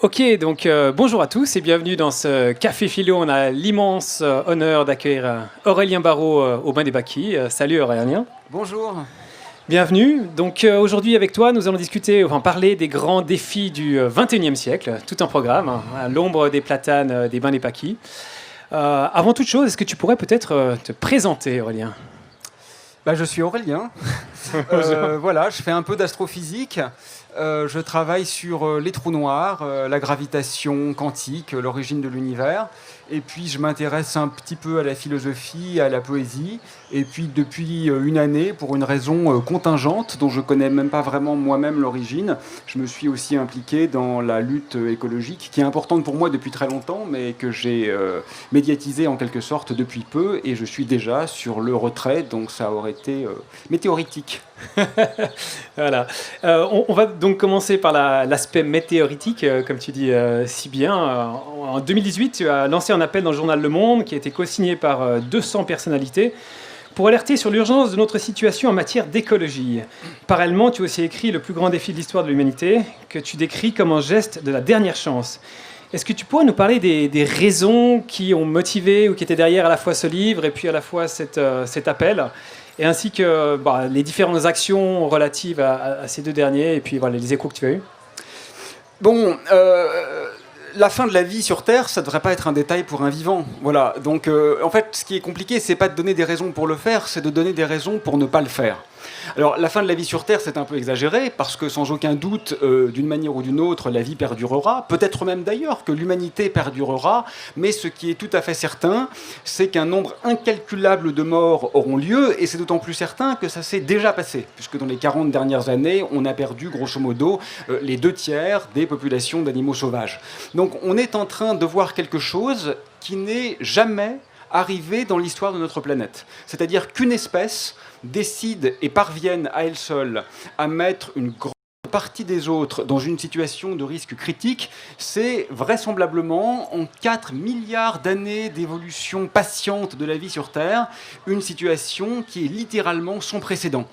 Ok, donc bonjour à tous et bienvenue dans ce Café Philo. On a l'immense honneur d'accueillir Aurélien Barraud au bain des Baquis. Salut Aurélien. Bonjour. Bienvenue. Donc aujourd'hui avec toi, nous allons discuter, enfin parler des grands défis du 21e siècle, tout un programme, à l'ombre des platanes des bains des Baquis. Avant toute chose, est-ce que tu pourrais peut-être te présenter, Aurélien? Je suis Aurélien. Voilà, je fais un peu d'astrophysique. Je travaille sur les trous noirs, la gravitation quantique, l'origine de l'univers. Et puis je m'intéresse un petit peu à la philosophie, à la poésie. Et puis depuis une année, pour une raison contingente, dont je ne connais même pas vraiment moi-même l'origine, je me suis aussi impliqué dans la lutte écologique, qui est importante pour moi depuis très longtemps, mais que j'ai médiatisée en quelque sorte depuis peu. Et je suis déjà sur le retrait, donc ça aurait été météoritique. Voilà. On va donc commencer par l'aspect météoritique, comme tu dis si bien. En 2018, tu as lancé un appel dans le journal Le Monde qui a été co-signé par 200 personnalités pour alerter sur l'urgence de notre situation en matière d'écologie. Parallèlement, tu as aussi écrit Le plus grand défi de l'histoire de l'humanité, que tu décris comme un geste de la dernière chance. Est-ce que tu pourrais nous parler des raisons qui ont motivé ou qui étaient derrière à la fois ce livre et puis à la fois cet appel, et ainsi que les différentes actions relatives à ces deux derniers, et puis voilà, les échos que tu as eus? Bon, la fin de la vie sur Terre, ça ne devrait pas être un détail pour un vivant. Voilà. Donc, en fait, ce qui est compliqué, c'est pas de donner des raisons pour le faire, c'est de donner des raisons pour ne pas le faire. Alors, la fin de la vie sur Terre, c'est un peu exagéré, parce que sans aucun doute, d'une manière ou d'une autre, la vie perdurera. Peut-être même d'ailleurs que l'humanité perdurera, mais ce qui est tout à fait certain, c'est qu'un nombre incalculable de morts auront lieu, et c'est d'autant plus certain que ça s'est déjà passé, puisque dans les 40 dernières années, on a perdu, grosso modo, les 2/3 des populations d'animaux sauvages. Donc, on est en train de voir quelque chose qui n'est jamais arrivé dans l'histoire de notre planète. C'est-à-dire qu'une espèce décide et parvienne à elle seule à mettre une grande partie des autres dans une situation de risque critique, c'est vraisemblablement, en 4 milliards d'années d'évolution patiente de la vie sur Terre, une situation qui est littéralement sans précédent.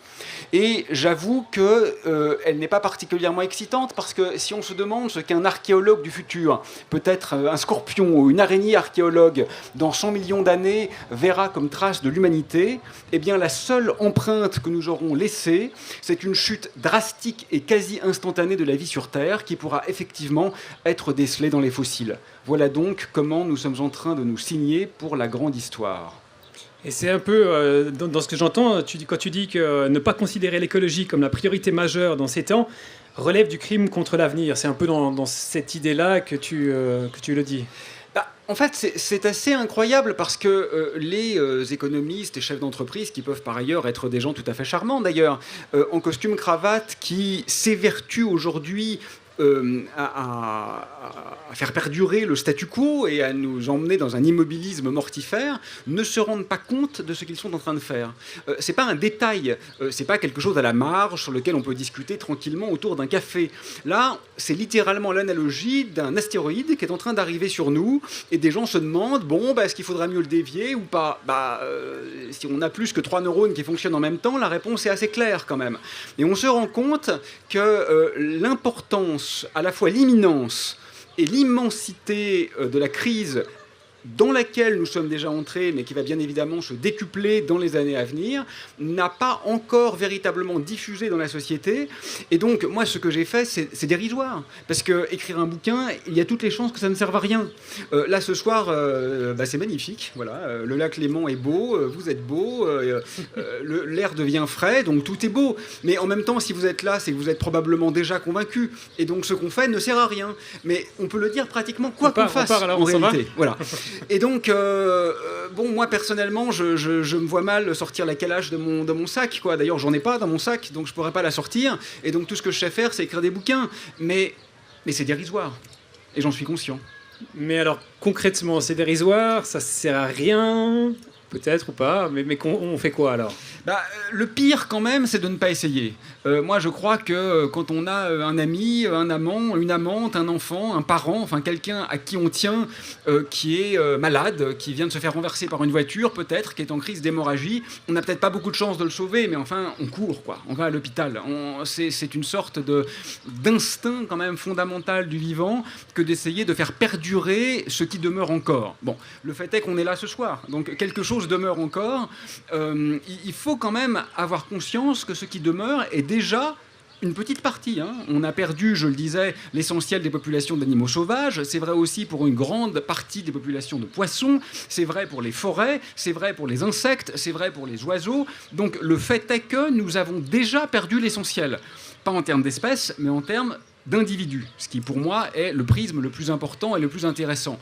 Et j'avoue qu'elle n'est pas particulièrement excitante, parce que si on se demande ce qu'un archéologue du futur, peut-être un scorpion ou une araignée archéologue, dans 100 millions d'années, verra comme trace de l'humanité, eh bien la seule empreinte que nous aurons laissée, c'est une chute drastique et quasi instantanée de la vie sur Terre, qui pourra effectivement être décelée dans les fossiles. Voilà donc comment nous sommes en train de nous signer pour la grande histoire. Et c'est un peu, dans ce que j'entends, quand tu dis que ne pas considérer l'écologie comme la priorité majeure dans ces temps relève du crime contre l'avenir. C'est un peu dans cette idée-là que tu le dis. En fait, c'est assez incroyable, parce que les économistes et chefs d'entreprise, qui peuvent par ailleurs être des gens tout à fait charmants d'ailleurs, en costume cravate, qui s'évertuent aujourd'hui à faire perdurer le statu quo et à nous emmener dans un immobilisme mortifère, ne se rendent pas compte de ce qu'ils sont en train de faire. C'est pas un détail, c'est pas quelque chose à la marge sur lequel on peut discuter tranquillement autour d'un café. Là, c'est littéralement l'analogie d'un astéroïde qui est en train d'arriver sur nous, et des gens se demandent, est-ce qu'il faudra mieux le dévier ou pas? Si on a plus que 3 neurones qui fonctionnent en même temps, la réponse est assez claire quand même. Et on se rend compte que l'importance, à la fois l'imminence et l'immensité de la crise dans laquelle nous sommes déjà entrés, mais qui va bien évidemment se décupler dans les années à venir, n'a pas encore véritablement diffusé dans la société. Et donc, moi, ce que j'ai fait, c'est dérisoire. Parce qu'écrire un bouquin, il y a toutes les chances que ça ne serve à rien. Là, ce soir, c'est magnifique. Voilà, le lac Léman est beau, vous êtes beau, l'air devient frais, donc tout est beau. Mais en même temps, si vous êtes là, c'est que vous êtes probablement déjà convaincu. Et donc, ce qu'on fait ne sert à rien. Mais on peut le dire pratiquement quoi qu'on fasse, en réalité. Voilà. Et donc, moi personnellement, je me vois mal sortir la calage de mon sac, quoi. D'ailleurs, j'en ai pas dans mon sac, donc je pourrais pas la sortir. Et donc, tout ce que je sais faire, c'est écrire des bouquins. Mais c'est dérisoire. Et j'en suis conscient. Mais alors, concrètement, c'est dérisoire, ça sert à rien. peut-être ou pas, mais on fait quoi alors? Le pire quand même, c'est de ne pas essayer. Moi, je crois que quand on a un ami, un amant, une amante, un enfant, un parent, enfin quelqu'un à qui on tient, qui est malade, qui vient de se faire renverser par une voiture, peut-être, qui est en crise d'hémorragie, on n'a peut-être pas beaucoup de chance de le sauver, mais enfin, on court, quoi. On va à l'hôpital. C'est une sorte d'instinct quand même fondamental du vivant que d'essayer de faire perdurer ce qui demeure encore. Bon, le fait est qu'on est là ce soir, donc quelque chose demeure encore. Il faut quand même avoir conscience que ce qui demeure est déjà une petite partie. On a perdu, je le disais, l'essentiel des populations d'animaux sauvages. C'est vrai aussi pour une grande partie des populations de poissons. C'est vrai pour les forêts. C'est vrai pour les insectes. C'est vrai pour les oiseaux. Donc le fait est que nous avons déjà perdu l'essentiel. Pas en termes d'espèces, mais en termes d'individus. Ce qui, pour moi, est le prisme le plus important et le plus intéressant.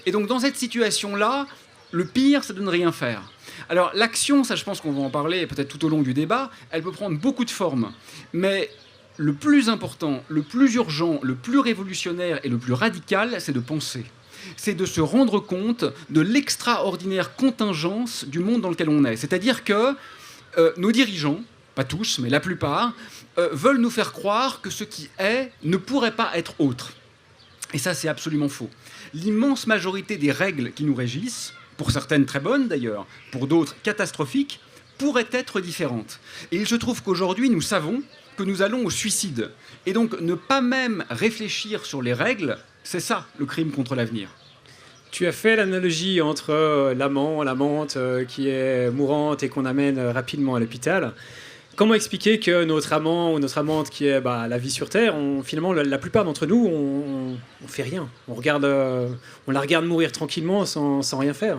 Et donc dans cette situation-là, le pire, c'est de ne rien faire. Alors l'action, ça je pense qu'on va en parler peut-être tout au long du débat, elle peut prendre beaucoup de formes. Mais le plus important, le plus urgent, le plus révolutionnaire et le plus radical, c'est de penser. C'est de se rendre compte de l'extraordinaire contingence du monde dans lequel on est. C'est-à-dire que nos dirigeants, pas tous, mais la plupart, veulent nous faire croire que ce qui est ne pourrait pas être autre. Et ça, c'est absolument faux. L'immense majorité des règles qui nous régissent, pour certaines très bonnes d'ailleurs, pour d'autres catastrophiques, pourraient être différentes. Et il se trouve qu'aujourd'hui, nous savons que nous allons au suicide. Et donc, ne pas même réfléchir sur les règles, c'est ça, le crime contre l'avenir. Tu as fait l'analogie entre l'amant, l'amante qui est mourante et qu'on amène rapidement à l'hôpital. Comment expliquer que notre amant ou notre amante qui est la vie sur Terre, finalement, la plupart d'entre nous, on fait rien. On la regarde mourir tranquillement sans rien faire.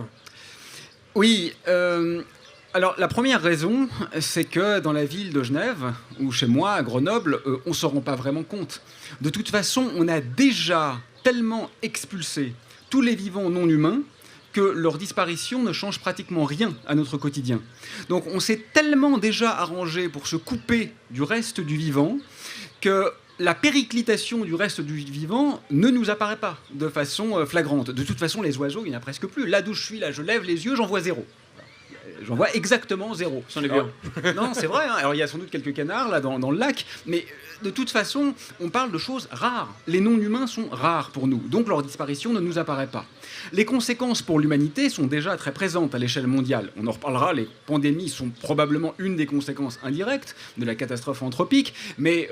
Oui, alors la première raison, c'est que dans la ville de Genève, ou chez moi, à Grenoble, on ne s'en rend pas vraiment compte. De toute façon, on a déjà tellement expulsé tous les vivants non humains que leur disparition ne change pratiquement rien à notre quotidien. Donc on s'est tellement déjà arrangé pour se couper du reste du vivant que la périclitation du reste du vivant ne nous apparaît pas de façon flagrante. De toute façon, les oiseaux, il n'y en a presque plus. Là d'où je suis, là, je lève les yeux, j'en vois zéro. J'en vois exactement zéro. C'en est bien. Non, c'est vrai. Alors, il y a sans doute quelques canards là dans le lac, mais de toute façon, on parle de choses rares. Les non-humains sont rares pour nous, donc leur disparition ne nous apparaît pas. Les conséquences pour l'humanité sont déjà très présentes à l'échelle mondiale. On en reparlera, les pandémies sont probablement une des conséquences indirectes de la catastrophe anthropique, mais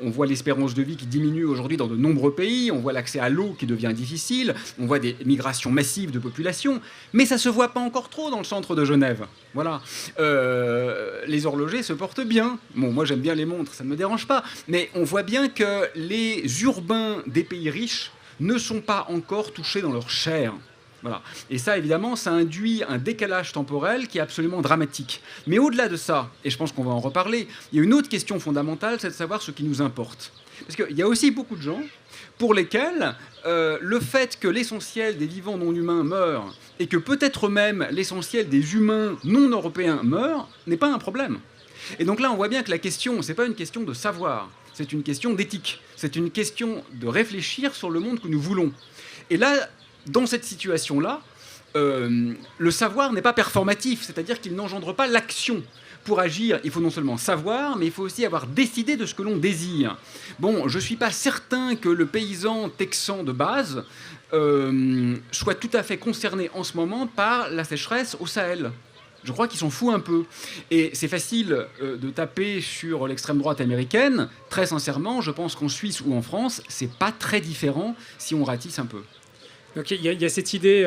on voit l'espérance de vie qui diminue aujourd'hui dans de nombreux pays, on voit l'accès à l'eau qui devient difficile, on voit des migrations massives de population, mais ça ne se voit pas encore trop dans le centre de Genève. Voilà. Les horlogers se portent bien. Bon, moi j'aime bien les montres, ça ne me dérange pas, mais on voit bien que les urbains des pays riches ne sont pas encore touchés dans leur chair. Voilà. Et ça, évidemment, ça induit un décalage temporel qui est absolument dramatique. Mais au-delà de ça, et je pense qu'on va en reparler, il y a une autre question fondamentale, c'est de savoir ce qui nous importe. Parce qu'il y a aussi beaucoup de gens pour lesquels le fait que l'essentiel des vivants non humains meure et que peut-être même l'essentiel des humains non européens meurent n'est pas un problème. Et donc là, on voit bien que la question, ce n'est pas une question de savoir, c'est une question d'éthique, c'est une question de réfléchir sur le monde que nous voulons. Et là, dans cette situation-là, le savoir n'est pas performatif, c'est-à-dire qu'il n'engendre pas l'action. Pour agir, il faut non seulement savoir, mais il faut aussi avoir décidé de ce que l'on désire. Bon, je ne suis pas certain que le paysan texan de base soit tout à fait concerné en ce moment par la sécheresse au Sahel. Je crois qu'il s'en fout un peu. Et c'est facile de taper sur l'extrême droite américaine. Très sincèrement, je pense qu'en Suisse ou en France, c'est pas très différent si on ratisse un peu. Donc il y a cette idée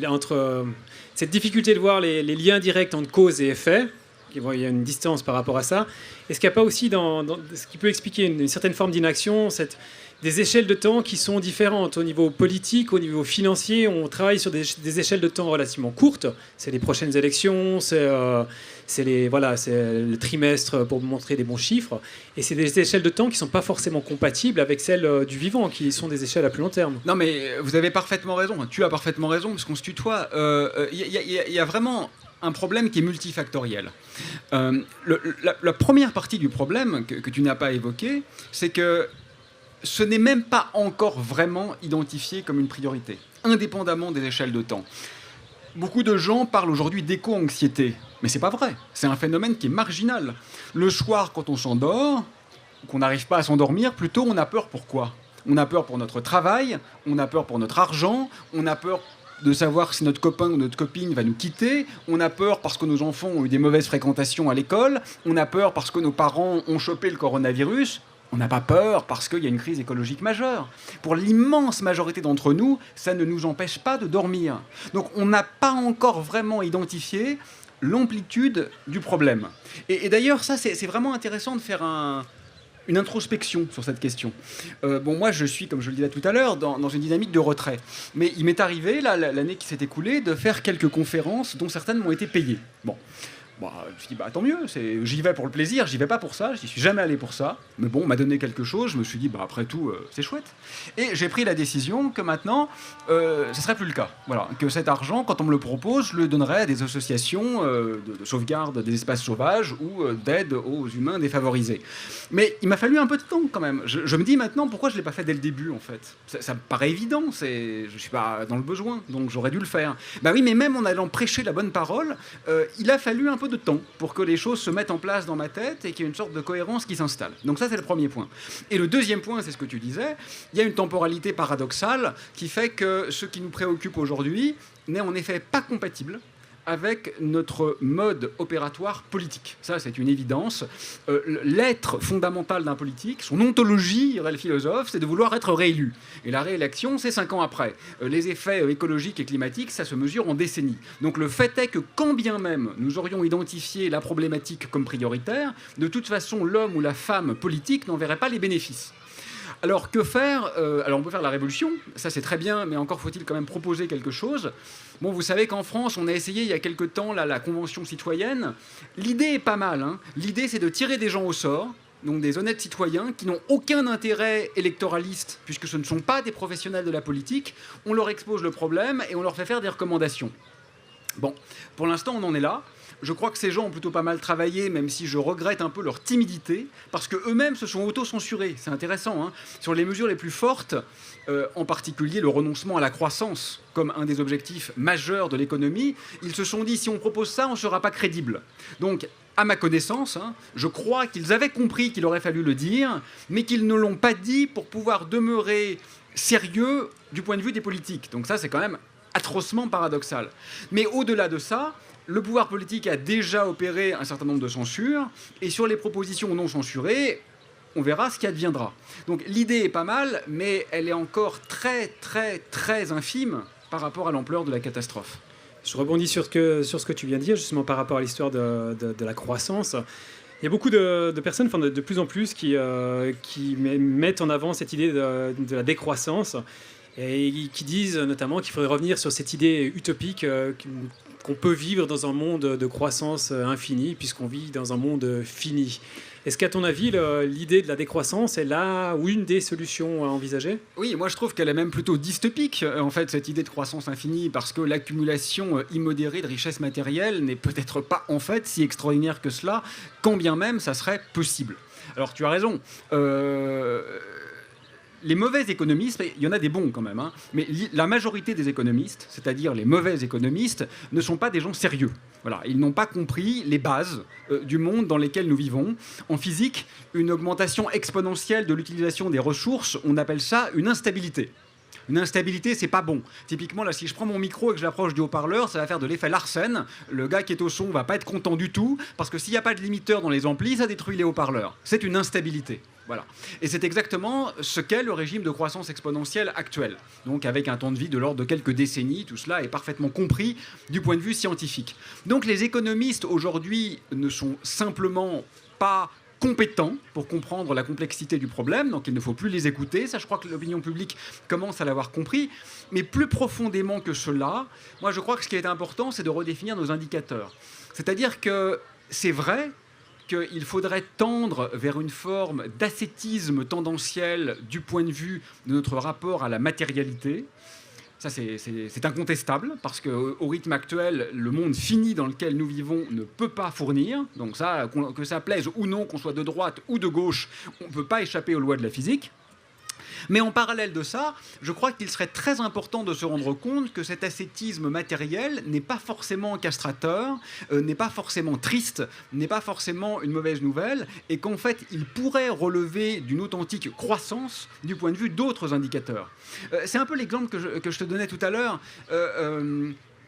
entre cette difficulté de voir les liens directs entre cause et effet. Il y a une distance par rapport à ça. Est-ce qu'il n'y a pas aussi dans ce qui peut expliquer une certaine forme d'inaction, des échelles de temps qui sont différentes au niveau politique, au niveau financier? On travaille sur des échelles de temps relativement courtes. C'est les prochaines élections, c'est le trimestre pour montrer des bons chiffres. Et c'est des échelles de temps qui ne sont pas forcément compatibles avec celles du vivant, qui sont des échelles à plus long terme. Non, mais vous avez parfaitement raison. Tu as parfaitement raison, parce qu'on se tutoie. Il y a vraiment un problème qui est multifactoriel. La première partie du problème que tu n'as pas évoqué, c'est que ce n'est même pas encore vraiment identifié comme une priorité, indépendamment des échelles de temps. Beaucoup de gens parlent aujourd'hui d'éco-anxiété, mais c'est pas vrai. C'est un phénomène qui est marginal. Le soir, quand on s'endort, ou qu'on n'arrive pas à s'endormir, plutôt on a peur. Pourquoi? On a peur pour notre travail, on a peur pour notre argent, on a peur de savoir si notre copain ou notre copine va nous quitter, on a peur parce que nos enfants ont eu des mauvaises fréquentations à l'école, on a peur parce que nos parents ont chopé le coronavirus. On n'a pas peur parce qu'il y a une crise écologique majeure. Pour l'immense majorité d'entre nous, ça ne nous empêche pas de dormir. Donc on n'a pas encore vraiment identifié l'amplitude du problème. Et d'ailleurs, ça, c'est vraiment intéressant de faire une introspection sur cette question. Bon, moi, je suis, comme je le disais tout à l'heure, dans une dynamique de retrait. Mais il m'est arrivé, là, l'année qui s'est écoulée, de faire quelques conférences dont certaines m'ont été payées. Bon. Bah, je me suis dit, tant mieux, j'y vais pour le plaisir, j'y vais pas pour ça, j'y suis jamais allé pour ça. Mais bon, on m'a donné quelque chose, je me suis dit, après tout, c'est chouette. Et j'ai pris la décision que maintenant, ce serait plus le cas. Voilà, que cet argent, quand on me le propose, je le donnerais à des associations de sauvegarde des espaces sauvages ou d'aide aux humains défavorisés. Mais il m'a fallu un peu de temps quand même. Je me dis maintenant, pourquoi je l'ai pas fait dès le début en fait? Ça me paraît évident, je suis pas dans le besoin, donc j'aurais dû le faire. Bah oui, mais même en allant prêcher la bonne parole, il a fallu un peu de temps pour que les choses se mettent en place dans ma tête et qu'il y ait une sorte de cohérence qui s'installe. Donc ça, c'est le premier point. Et le deuxième point, c'est ce que tu disais, il y a une temporalité paradoxale qui fait que ce qui nous préoccupe aujourd'hui n'est en effet pas compatible avec notre mode opératoire politique. Ça, c'est une évidence. L'être fondamental d'un politique, son ontologie, dirait le philosophe, c'est de vouloir être réélu. Et la réélection, c'est 5 ans après. Les effets écologiques et climatiques, ça se mesure en décennies. Donc le fait est que quand bien même nous aurions identifié la problématique comme prioritaire, de toute façon, l'homme ou la femme politique n'en verrait pas les bénéfices. Alors que faire? Alors on peut faire la révolution, ça c'est très bien, mais encore faut-il quand même proposer quelque chose. Bon, vous savez qu'en France, on a essayé il y a quelque temps la Convention citoyenne. L'idée est pas mal, hein. L'idée c'est de tirer des gens au sort, donc des honnêtes citoyens qui n'ont aucun intérêt électoraliste, puisque ce ne sont pas des professionnels de la politique. On leur expose le problème et on leur fait faire des recommandations. Bon, pour l'instant on en est là. Je crois que ces gens ont plutôt pas mal travaillé, même si je regrette un peu leur timidité, parce qu'eux-mêmes se sont auto-censurés. C'est intéressant, hein. Sur les mesures les plus fortes, en particulier le renoncement à la croissance, comme un des objectifs majeurs de l'économie, ils se sont dit, si on propose ça, on ne sera pas crédible. Donc, à ma connaissance, hein, je crois qu'ils avaient compris qu'il aurait fallu le dire, mais qu'ils ne l'ont pas dit pour pouvoir demeurer sérieux du point de vue des politiques. Donc ça, c'est quand même atrocement paradoxal. Mais au-delà de ça, le pouvoir politique a déjà opéré un certain nombre de censures, et sur les propositions non censurées, on verra ce qui adviendra. Donc l'idée est pas mal, mais elle est encore très, très, très infime par rapport à l'ampleur de la catastrophe. Je rebondis sur ce que tu viens de dire, justement par rapport à l'histoire de la croissance. Il y a beaucoup de personnes, enfin de plus en plus, qui mettent en avant cette idée de la décroissance, et qui disent notamment qu'il faudrait revenir sur cette idée utopique qu'on peut vivre dans un monde de croissance infinie, puisqu'on vit dans un monde fini. Est-ce qu'à ton avis, l'idée de la décroissance est là ou une des solutions à envisager? Oui, moi je trouve qu'elle est même plutôt dystopique, en fait, cette idée de croissance infinie, parce que l'accumulation immodérée de richesses matérielles n'est peut-être pas en fait si extraordinaire que cela, quand bien même ça serait possible. Alors tu as raison. Les mauvais économistes, il y en a des bons quand même, hein, mais la majorité des économistes, c'est-à-dire les mauvais économistes, ne sont pas des gens sérieux. Voilà, ils n'ont pas compris les bases du monde dans lesquelles nous vivons. En physique, une augmentation exponentielle de l'utilisation des ressources, on appelle ça une instabilité. Une instabilité, c'est pas bon. Typiquement, là, si je prends mon micro et que je l'approche du haut-parleur, ça va faire de l'effet Larsen. Le gars qui est au son va pas être content du tout, parce que s'il n'y a pas de limiteur dans les amplis, ça détruit les haut-parleurs. C'est une instabilité. Voilà. Et c'est exactement ce qu'est le régime de croissance exponentielle actuel. Donc avec un temps de vie de l'ordre de quelques décennies, tout cela est parfaitement compris du point de vue scientifique. Donc les économistes aujourd'hui ne sont simplement pas compétents pour comprendre la complexité du problème, donc il ne faut plus les écouter. Ça, je crois que l'opinion publique commence à l'avoir compris. Mais plus profondément que cela, moi je crois que ce qui est important, c'est de redéfinir nos indicateurs. C'est-à-dire que c'est vrai qu'il faudrait tendre vers une forme d'ascétisme tendanciel du point de vue de notre rapport à la matérialité. Ça, c'est incontestable, parce qu'au rythme actuel, le monde fini dans lequel nous vivons ne peut pas fournir. Donc ça, que ça plaise ou non, qu'on soit de droite ou de gauche, on ne peut pas échapper aux lois de la physique. Mais en parallèle de ça, je crois qu'il serait très important de se rendre compte que cet ascétisme matériel n'est pas forcément castrateur, n'est pas forcément triste, n'est pas forcément une mauvaise nouvelle, et qu'en fait, il pourrait relever d'une authentique croissance du point de vue d'autres indicateurs. C'est un peu l'exemple que je te donnais tout à l'heure.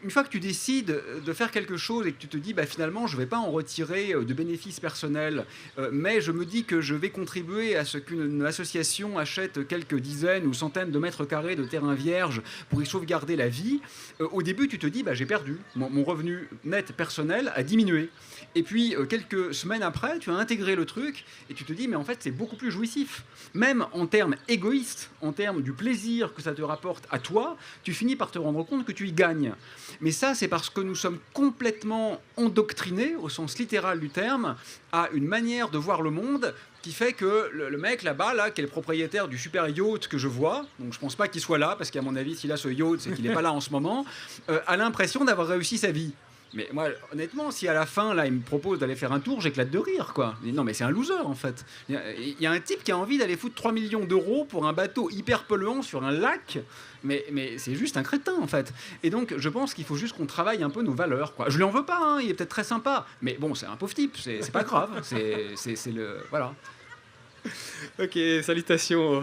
Une fois que tu décides de faire quelque chose et que tu te dis bah, finalement je ne vais pas en retirer de bénéfices personnels, mais je me dis que je vais contribuer à ce qu'une association achète quelques dizaines ou centaines de mètres carrés de terrain vierge pour y sauvegarder la vie, au début tu te dis bah, j'ai perdu, mon revenu net personnel a diminué. Et puis quelques semaines après tu as intégré le truc et tu te dis mais en fait c'est beaucoup plus jouissif. Même en termes égoïstes, en termes du plaisir que ça te rapporte à toi, tu finis par te rendre compte que tu y gagnes. Mais ça, c'est parce que nous sommes complètement endoctrinés, au sens littéral du terme, à une manière de voir le monde qui fait que le mec là-bas, là, qui est le propriétaire du super yacht que je vois, donc je pense pas qu'il soit là, parce qu'à mon avis, s'il a ce yacht, c'est qu'il n'est pas là en ce moment, a l'impression d'avoir réussi sa vie. Mais moi, honnêtement, si à la fin, là, il me propose d'aller faire un tour, j'éclate de rire, quoi. Non, mais c'est un loser, en fait. Il y a un type qui a envie d'aller foutre 3 millions d'euros pour un bateau hyper polluant sur un lac, mais c'est juste un crétin, en fait. Et donc, je pense qu'il faut juste qu'on travaille un peu nos valeurs, quoi. Je lui en veux pas, hein, il est peut-être très sympa, mais bon, c'est un pauvre type, c'est pas grave. C'est le... Voilà. Ok, salutations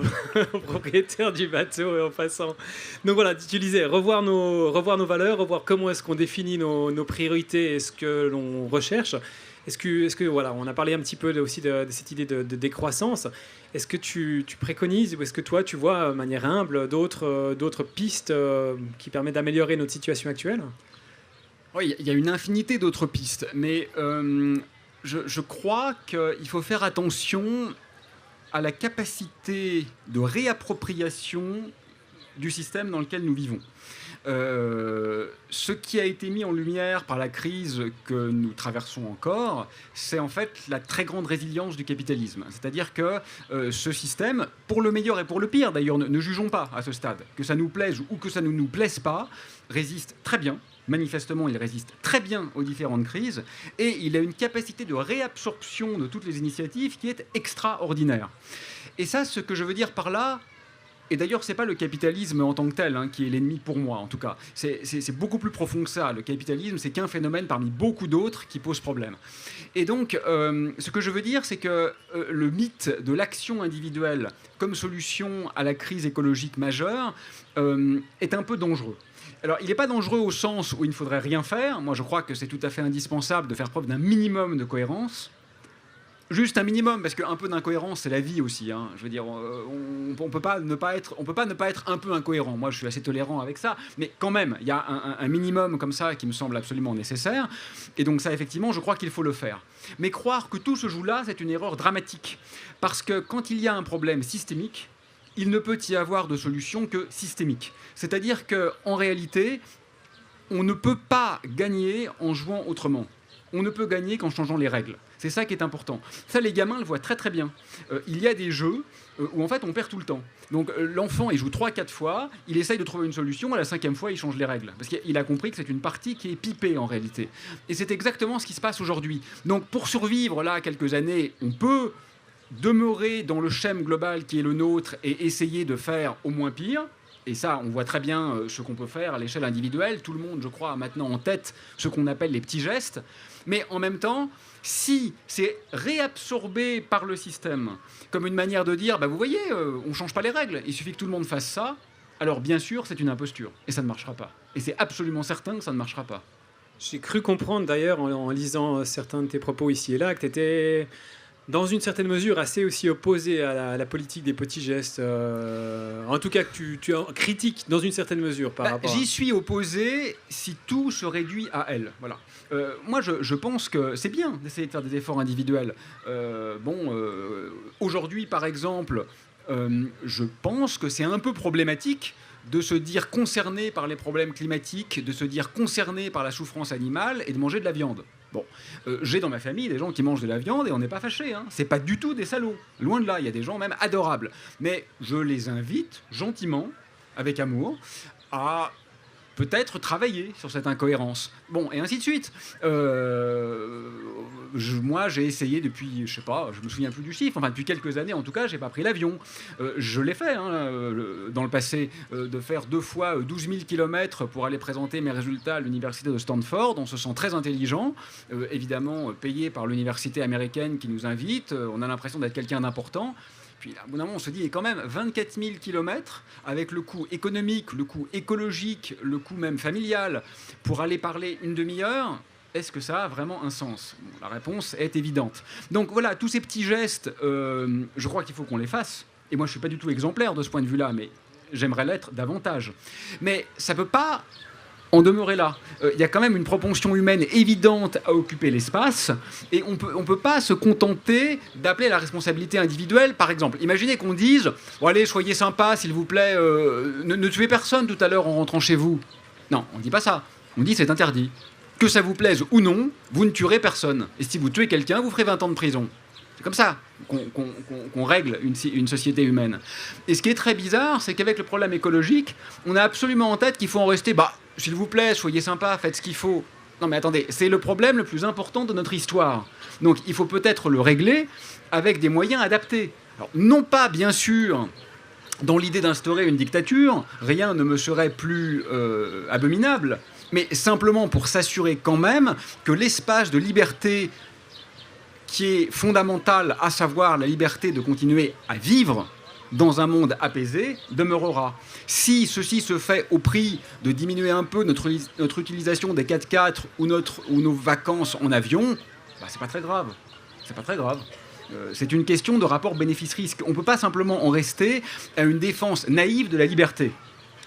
au propriétaire du bateau et en passant. Donc voilà, tu disais revoir nos valeurs, revoir comment est-ce qu'on définit nos priorités et ce que l'on recherche. Est-ce que voilà, on a parlé un petit peu aussi de cette idée de décroissance. Est-ce que tu préconises ou est-ce que toi tu vois de manière humble d'autres pistes qui permettent d'améliorer notre situation actuelle? Oui, il y a une infinité d'autres pistes, mais je crois qu'il faut faire attention à la capacité de réappropriation du système dans lequel nous vivons. Ce qui a été mis en lumière par la crise que nous traversons encore, c'est en fait la très grande résilience du capitalisme. C'est-à-dire que ce système, pour le meilleur et pour le pire d'ailleurs, ne jugeons pas à ce stade, que ça nous plaise ou que ça ne nous plaise pas, résiste très bien. Manifestement, il résiste très bien aux différentes crises et il a une capacité de réabsorption de toutes les initiatives qui est extraordinaire. Et ça, ce que je veux dire par là, et d'ailleurs, ce n'est pas le capitalisme en tant que tel qui est l'ennemi pour moi, en tout cas. C'est beaucoup plus profond que ça. Le capitalisme, c'est qu'un phénomène parmi beaucoup d'autres qui pose problème. Et donc, ce que je veux dire, c'est que le mythe de l'action individuelle comme solution à la crise écologique majeure est un peu dangereux. Alors, il n'est pas dangereux au sens où il ne faudrait rien faire. Moi, je crois que c'est tout à fait indispensable de faire preuve d'un minimum de cohérence. Juste un minimum, parce qu'un peu d'incohérence, c'est la vie aussi. Hein. Je veux dire, on peut pas ne pas être un peu incohérent. Moi, je suis assez tolérant avec ça, mais quand même, il y a un minimum comme ça qui me semble absolument nécessaire. Et donc ça, effectivement, je crois qu'il faut le faire. Mais croire que tout se joue là, c'est une erreur dramatique. Parce que quand il y a un problème systémique, il ne peut y avoir de solution que systémique. C'est-à-dire qu'en réalité, on ne peut pas gagner en jouant autrement. On ne peut gagner qu'en changeant les règles. C'est ça qui est important. Ça, les gamins le voient très très bien. Il y a des jeux où en fait on perd tout le temps. Donc l'enfant, il joue 3-4 fois, il essaye de trouver une solution, à la 5e fois, il change les règles. Parce qu'il a compris que c'est une partie qui est pipée en réalité. Et c'est exactement ce qui se passe aujourd'hui. Donc pour survivre là quelques années, on peut demeurer dans le schème global qui est le nôtre et essayer de faire au moins pire. Et ça, on voit très bien ce qu'on peut faire à l'échelle individuelle. Tout le monde, je crois, a maintenant en tête ce qu'on appelle les petits gestes. Mais en même temps, si c'est réabsorbé par le système comme une manière de dire, bah, vous voyez, on ne change pas les règles, il suffit que tout le monde fasse ça, alors bien sûr, c'est une imposture. Et ça ne marchera pas. Et c'est absolument certain que ça ne marchera pas. J'ai cru comprendre d'ailleurs en lisant certains de tes propos ici et là que tu étais dans une certaine mesure assez aussi opposé à la politique des petits gestes. En tout cas, que tu critiques dans une certaine mesure par rapport à... J'y suis opposé si tout se réduit à elle. Voilà. Moi, je pense que c'est bien d'essayer de faire des efforts individuels. Aujourd'hui, par exemple, je pense que c'est un peu problématique de se dire concerné par les problèmes climatiques, de se dire concerné par la souffrance animale et de manger de la viande. Bon, j'ai dans ma famille des gens qui mangent de la viande et on n'est pas fâchés. Hein. C'est pas du tout des salauds. Loin de là, il y a des gens même adorables. Mais je les invite gentiment, avec amour, à peut-être travailler sur cette incohérence. Bon, et ainsi de suite. Moi, j'ai essayé depuis, je sais pas, je me souviens plus du chiffre, enfin depuis quelques années en tout cas, j'ai pas pris l'avion. Je l'ai fait dans le passé, de faire 2 fois 12 000 km pour aller présenter mes résultats à l'université de Stanford. On se sent très intelligent, évidemment payé par l'université américaine qui nous invite. On a l'impression d'être quelqu'un d'important. Puis, à un moment, on se dit, et quand même, 24 000 km, avec le coût économique, le coût écologique, le coût même familial, pour aller parler une demi-heure, est-ce que ça a vraiment un sens? Bon, la réponse est évidente. Donc voilà, tous ces petits gestes, je crois qu'il faut qu'on les fasse. Et moi, je ne suis pas du tout exemplaire de ce point de vue-là, mais j'aimerais l'être davantage. Mais ça ne peut pas en demeurer là. Il y a quand même une propension humaine évidente à occuper l'espace, et on peut pas se contenter d'appeler la responsabilité individuelle. Par exemple, imaginez qu'on dise « Bon allez, soyez sympa, s'il vous plaît, ne tuez personne tout à l'heure en rentrant chez vous ». Non, on ne dit pas ça. On dit « c'est interdit ». Que ça vous plaise ou non, vous ne tuerez personne. Et si vous tuez quelqu'un, vous ferez 20 ans de prison. C'est comme ça qu'on règle une société humaine. Et ce qui est très bizarre, c'est qu'avec le problème écologique, on a absolument en tête qu'il faut en rester, s'il vous plaît, soyez sympa, faites ce qu'il faut. Non mais attendez, c'est le problème le plus important de notre histoire. Donc il faut peut-être le régler avec des moyens adaptés. Alors, non pas, bien sûr, dans l'idée d'instaurer une dictature, rien ne me serait plus abominable, mais simplement pour s'assurer quand même que l'espace de liberté qui est fondamental, à savoir la liberté de continuer à vivre dans un monde apaisé, demeurera. Si ceci se fait au prix de diminuer un peu notre utilisation des 4x4 ou nos vacances en avion, c'est pas très grave. C'est pas très grave. C'est une question de rapport bénéfice-risque. On ne peut pas simplement en rester à une défense naïve de la liberté.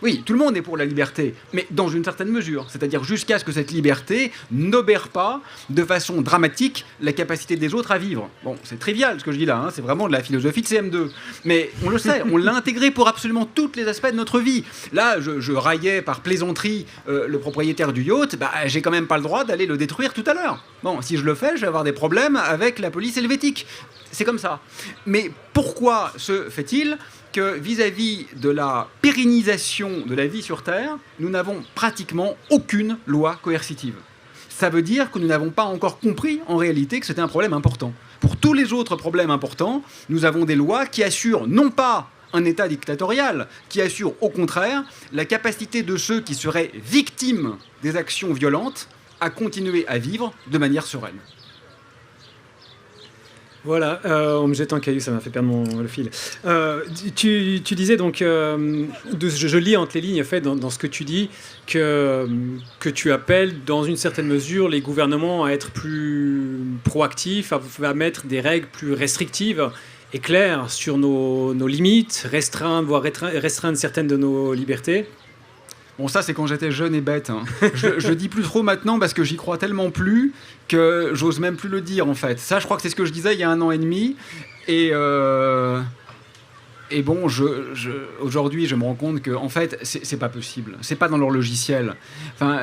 Oui, tout le monde est pour la liberté, mais dans une certaine mesure. C'est-à-dire jusqu'à ce que cette liberté n'obère pas de façon dramatique la capacité des autres à vivre. Bon, c'est trivial ce que je dis là, c'est vraiment de la philosophie de CM2. Mais on le sait, on l'a intégré pour absolument tous les aspects de notre vie. Là, je raillais par plaisanterie le propriétaire du yacht, j'ai quand même pas le droit d'aller le détruire tout à l'heure. Bon, si je le fais, je vais avoir des problèmes avec la police helvétique. C'est comme ça. Mais pourquoi se fait-il que vis-à-vis de la pérennisation de la vie sur Terre, nous n'avons pratiquement aucune loi coercitive? Ça veut dire que nous n'avons pas encore compris en réalité que c'était un problème important. Pour tous les autres problèmes importants, nous avons des lois qui assurent non pas un État dictatorial, qui assurent au contraire la capacité de ceux qui seraient victimes des actions violentes à continuer à vivre de manière sereine. Voilà, on me jette un caillou, ça m'a fait perdre le fil. Tu disais donc, je lis entre les lignes, en fait, dans ce que tu dis, que tu appelles, dans une certaine mesure, les gouvernements à être plus proactifs, à mettre des règles plus restrictives et claires sur nos limites, voire restreindre certaines de nos libertés. Bon, ça, c'est quand j'étais jeune et bête. Je dis plus trop maintenant parce que j'y crois tellement plus que j'ose même plus le dire, en fait. Ça, je crois que c'est ce que je disais il y a 1 an et demi. Et bon, aujourd'hui, je me rends compte que, en fait, c'est pas possible. C'est pas dans leur logiciel. Enfin,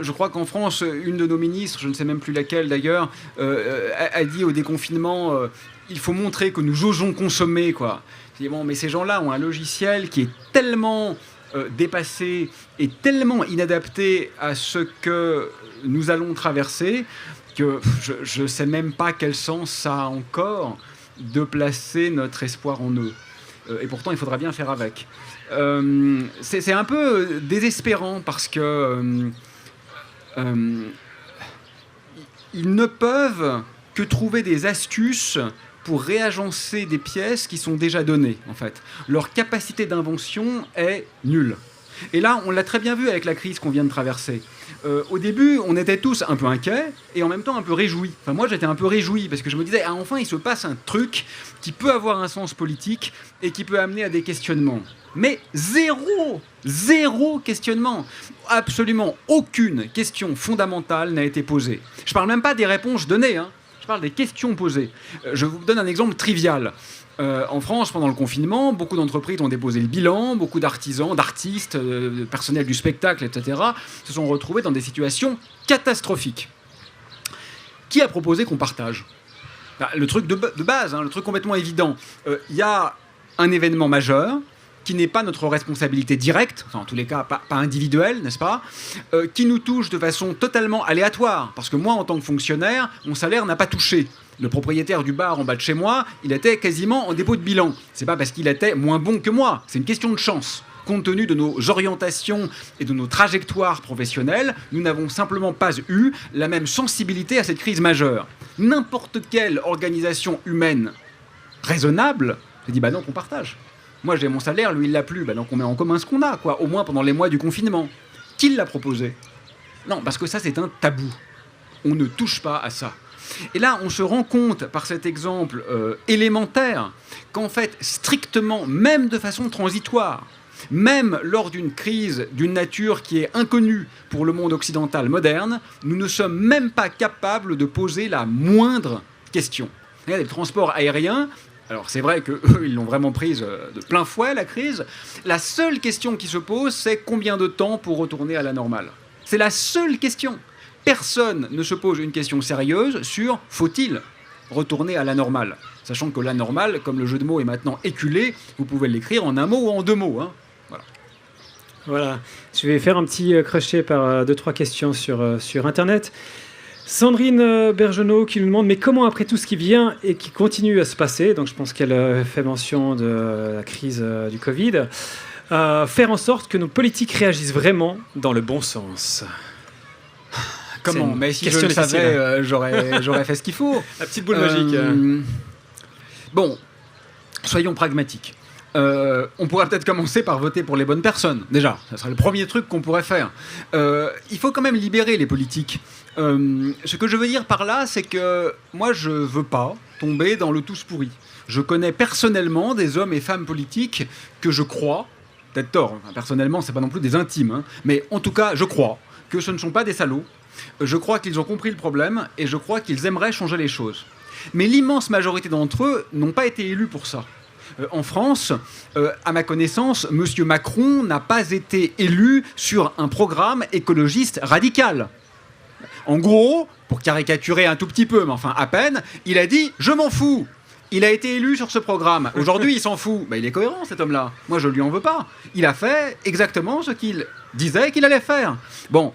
je crois qu'en France, une de nos ministres, je ne sais même plus laquelle d'ailleurs, a dit au déconfinement il faut montrer que nous osons consommer, quoi. Je dis, bon, mais ces gens-là ont un logiciel qui est tellement dépassé et tellement inadapté à ce que nous allons traverser que je ne sais même pas quel sens ça a encore de placer notre espoir en eux. Et pourtant, il faudra bien faire avec. C'est un peu désespérant parce que ils ne peuvent que trouver des astuces pour réagencer des pièces qui sont déjà données, en fait. Leur capacité d'invention est nulle. Et là, on l'a très bien vu avec la crise qu'on vient de traverser. Au début, on était tous un peu inquiets et en même temps un peu réjouis. Enfin, moi, j'étais un peu réjoui parce que je me disais, enfin, il se passe un truc qui peut avoir un sens politique et qui peut amener à des questionnements. Mais zéro questionnement. Absolument aucune question fondamentale n'a été posée. Je ne parle même pas des réponses données, Je parle des questions posées. Je vous donne un exemple trivial. En France, pendant le confinement, beaucoup d'entreprises ont déposé le bilan, beaucoup d'artisans, d'artistes, de personnel du spectacle, etc., se sont retrouvés dans des situations catastrophiques. Qui a proposé qu'on partage ? Le truc de base, le truc complètement évident. Il y a un événement majeur, qui n'est pas notre responsabilité directe, enfin en tous les cas pas individuelle, n'est-ce pas, qui nous touche de façon totalement aléatoire, parce que moi en tant que fonctionnaire, mon salaire n'a pas touché. Le propriétaire du bar en bas de chez moi, il était quasiment en dépôt de bilan. C'est pas parce qu'il était moins bon que moi, c'est une question de chance. Compte tenu de nos orientations et de nos trajectoires professionnelles, nous n'avons simplement pas eu la même sensibilité à cette crise majeure. N'importe quelle organisation humaine raisonnable se dit, bah non, qu'on partage. Moi, j'ai mon salaire, lui, il l'a plus. Bah donc, on met en commun ce qu'on a, quoi. Au moins pendant les mois du confinement. Qui l'a proposé? Non, parce que ça, c'est un tabou. On ne touche pas à ça. Et là, on se rend compte, par cet exemple élémentaire, qu'en fait, strictement, même de façon transitoire, même lors d'une crise d'une nature qui est inconnue pour le monde occidental moderne, nous ne sommes même pas capables de poser la moindre question. Regardez, le transport aérien, alors c'est vrai qu'eux, ils l'ont vraiment prise de plein fouet, la crise. La seule question qui se pose, c'est combien de temps pour retourner à la normale. C'est la seule question. Personne ne se pose une question sérieuse sur faut-il retourner à la normale. Sachant que la normale, comme le jeu de mots est maintenant éculé, vous pouvez l'écrire en un mot ou en deux mots. Voilà. Je vais faire un petit crochet par 2-3 questions sur Internet. Sandrine Bergenot qui nous demande mais comment après tout ce qui vient et qui continue à se passer, donc je pense qu'elle fait mention de la crise du Covid, faire en sorte que nos politiques réagissent vraiment dans le bon sens. Comment? Mais si je le savais, j'aurais fait ce qu'il faut. La petite boule magique. Bon, soyons pragmatiques. On pourrait peut-être commencer par voter pour les bonnes personnes. Déjà, ça serait le premier truc qu'on pourrait faire. Il faut quand même libérer les politiques. Ce que je veux dire par là, c'est que moi, je ne veux pas tomber dans le tous pourri. Je connais personnellement des hommes et femmes politiques que je crois, peut-être tort, enfin, personnellement, ce n'est pas non plus des intimes, hein, mais en tout cas, je crois que ce ne sont pas des salauds. Je crois qu'ils ont compris le problème et je crois qu'ils aimeraient changer les choses. Mais l'immense majorité d'entre eux n'ont pas été élus pour ça. En France, à ma connaissance, M. Macron n'a pas été élu sur un programme écologiste radical. En gros, pour caricaturer un tout petit peu, mais enfin à peine, il a dit « je m'en fous ». Il a été élu sur ce programme. Aujourd'hui, il s'en fout. Ben, il est cohérent, cet homme-là. Moi, je ne lui en veux pas. Il a fait exactement ce qu'il disait qu'il allait faire. Bon,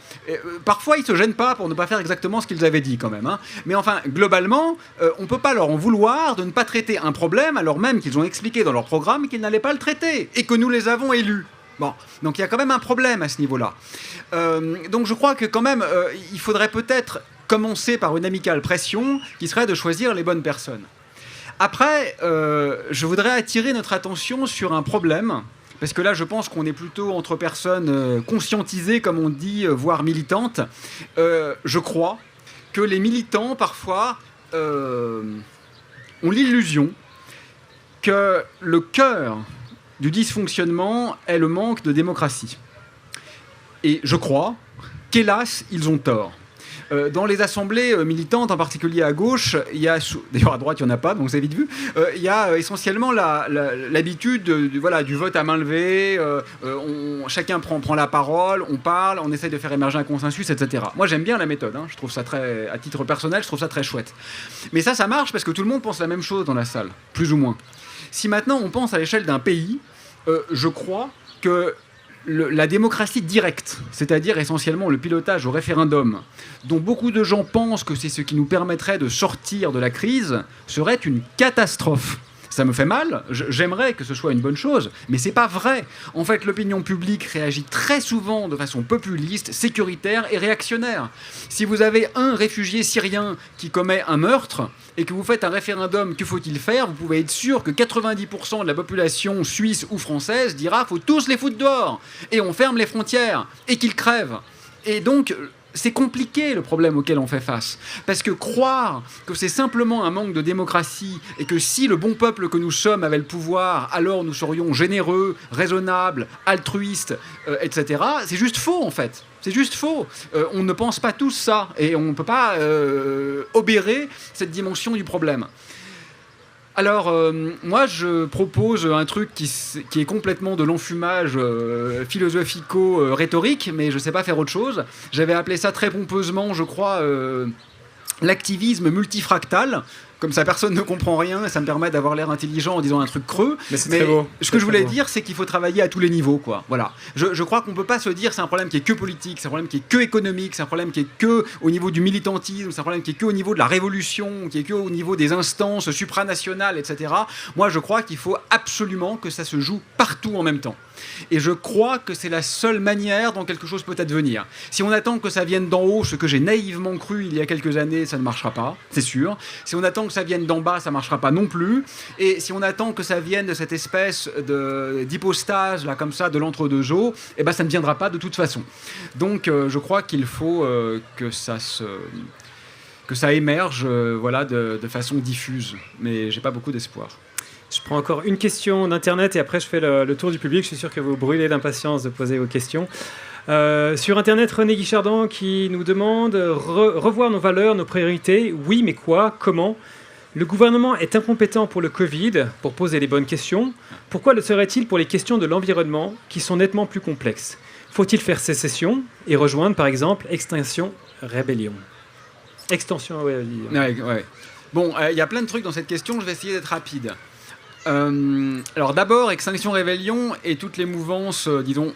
parfois, ils ne se gênent pas pour ne pas faire exactement ce qu'ils avaient dit, quand même. Hein. Mais enfin, globalement, on ne peut pas leur en vouloir de ne pas traiter un problème alors même qu'ils ont expliqué dans leur programme qu'ils n'allaient pas le traiter et que nous les avons élus. Bon, donc il y a quand même un problème à ce niveau-là. Donc je crois que quand même, il faudrait peut-être commencer par une amicale pression qui serait de choisir les bonnes personnes. Après, je voudrais attirer notre attention sur un problème, parce que là, je pense qu'on est plutôt entre personnes conscientisées, comme on dit, voire militantes. Je crois que les militants, parfois, ont l'illusion que le cœur du dysfonctionnement est le manque de démocratie. Et je crois qu'hélas, ils ont tort. Dans les assemblées militantes, en particulier à gauche, il y a, d'ailleurs à droite il n'y en a pas, donc vous avez vite vu, il y a essentiellement l'habitude du vote à main levée, chacun prend la parole, on parle, on essaye de faire émerger un consensus, etc. Moi j'aime bien la méthode, hein, je trouve ça très, à titre personnel, je trouve ça très chouette. Mais ça marche parce que tout le monde pense la même chose dans la salle, plus ou moins. Si maintenant on pense à l'échelle d'un pays, je crois que la démocratie directe, c'est-à-dire essentiellement le pilotage au référendum, dont beaucoup de gens pensent que c'est ce qui nous permettrait de sortir de la crise, serait une catastrophe. Ça me fait mal, j'aimerais que ce soit une bonne chose, mais c'est pas vrai. En fait, l'opinion publique réagit très souvent de façon populiste, sécuritaire et réactionnaire. Si vous avez un réfugié syrien qui commet un meurtre et que vous faites un référendum, que faut-il faire? Vous pouvez être sûr que 90% de la population suisse ou française dira « faut tous les foutre dehors » et on ferme les frontières et qu'ils crèvent. Et donc, c'est compliqué le problème auquel on fait face. Parce que croire que c'est simplement un manque de démocratie et que si le bon peuple que nous sommes avait le pouvoir, alors nous serions généreux, raisonnables, altruistes, etc., c'est juste faux en fait. C'est juste faux. On ne pense pas tous ça et on ne peut pas obérer cette dimension du problème. Alors, moi, je propose un truc qui est complètement de l'enfumage philosophico-rhétorique, mais je ne sais pas faire autre chose. J'avais appelé ça très pompeusement, je crois, l'activisme multifractal. Comme ça, personne ne comprend rien et ça me permet d'avoir l'air intelligent en disant un truc creux. Mais c'est très beau. Ce que je voulais dire, c'est qu'il faut travailler à tous les niveaux, quoi. Voilà. Je crois qu'on ne peut pas se dire c'est un problème qui est que politique, c'est un problème qui est que économique, c'est un problème qui est que au niveau du militantisme, c'est un problème qui est que au niveau de la révolution, qui est que au niveau des instances supranationales, etc. Moi, je crois qu'il faut absolument que ça se joue partout en même temps. Et je crois que c'est la seule manière dont quelque chose peut advenir. Si on attend que ça vienne d'en haut, ce que j'ai naïvement cru il y a quelques années, ça ne marchera pas, c'est sûr. Si on attend que ça vienne d'en bas, ça ne marchera pas non plus. Et si on attend que ça vienne de cette espèce d'hypostase, là, comme ça, de l'entre-deux-eaux, eh ben, ça ne viendra pas de toute façon. Donc, je crois qu'il faut que ça émerge voilà, de façon diffuse. Mais j'ai pas beaucoup d'espoir. Je prends encore une question d'Internet et après je fais le tour du public. Je suis sûr que vous brûlez d'impatience de poser vos questions. Sur Internet, René Guichardon qui nous demande revoir nos valeurs, nos priorités. Oui, mais quoi? Comment? Le gouvernement est incompétent pour le Covid, pour poser les bonnes questions. Pourquoi le serait-il pour les questions de l'environnement qui sont nettement plus complexes? Faut-il faire sécession et rejoindre par exemple Extinction Rébellion? Extension Rébellion. Ouais. Bon, il y a plein de trucs dans cette question, je vais essayer d'être rapide. Alors d'abord, Extinction Rébellion et toutes les mouvances, disons,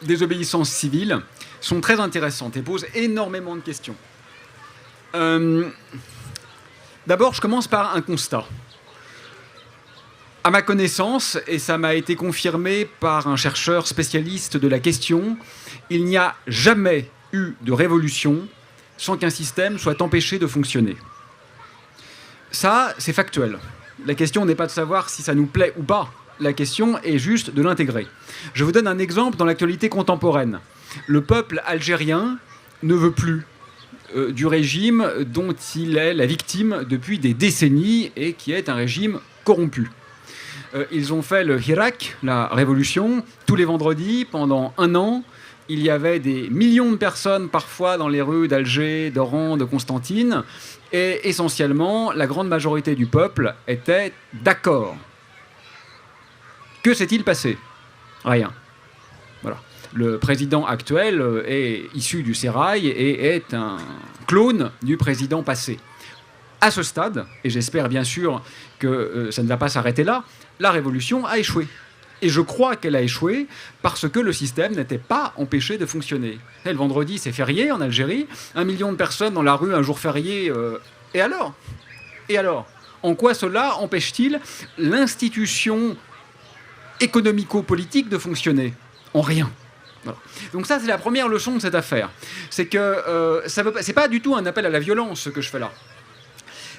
désobéissance civile sont très intéressantes et posent énormément de questions. D'abord, je commence par un constat. À ma connaissance, et ça m'a été confirmé par un chercheur spécialiste de la question, il n'y a jamais eu de révolution sans qu'un système soit empêché de fonctionner. Ça, c'est factuel. La question n'est pas de savoir si ça nous plaît ou pas. La question est juste de l'intégrer. Je vous donne un exemple dans l'actualité contemporaine. Le peuple algérien ne veut plus du régime dont il est la victime depuis des décennies et qui est un régime corrompu. Ils ont fait le Hirak, la révolution, tous les vendredis pendant 1 an. Il y avait des millions de personnes parfois dans les rues d'Alger, d'Oran, de Constantine. Et essentiellement, la grande majorité du peuple était d'accord. Que s'est-il passé? Rien. Voilà. Le président actuel est issu du sérail et est un clone du président passé. À ce stade, et j'espère bien sûr que ça ne va pas s'arrêter là, la révolution a échoué. Et je crois qu'elle a échoué parce que le système n'était pas empêché de fonctionner. Et le vendredi, c'est férié en Algérie. 1 million de personnes dans la rue un jour férié. Et alors? En quoi cela empêche-t-il l'institution économico-politique de fonctionner? En rien. Voilà. Donc ça, c'est la première leçon de cette affaire. C'est que c'est pas du tout un appel à la violence ce que je fais là.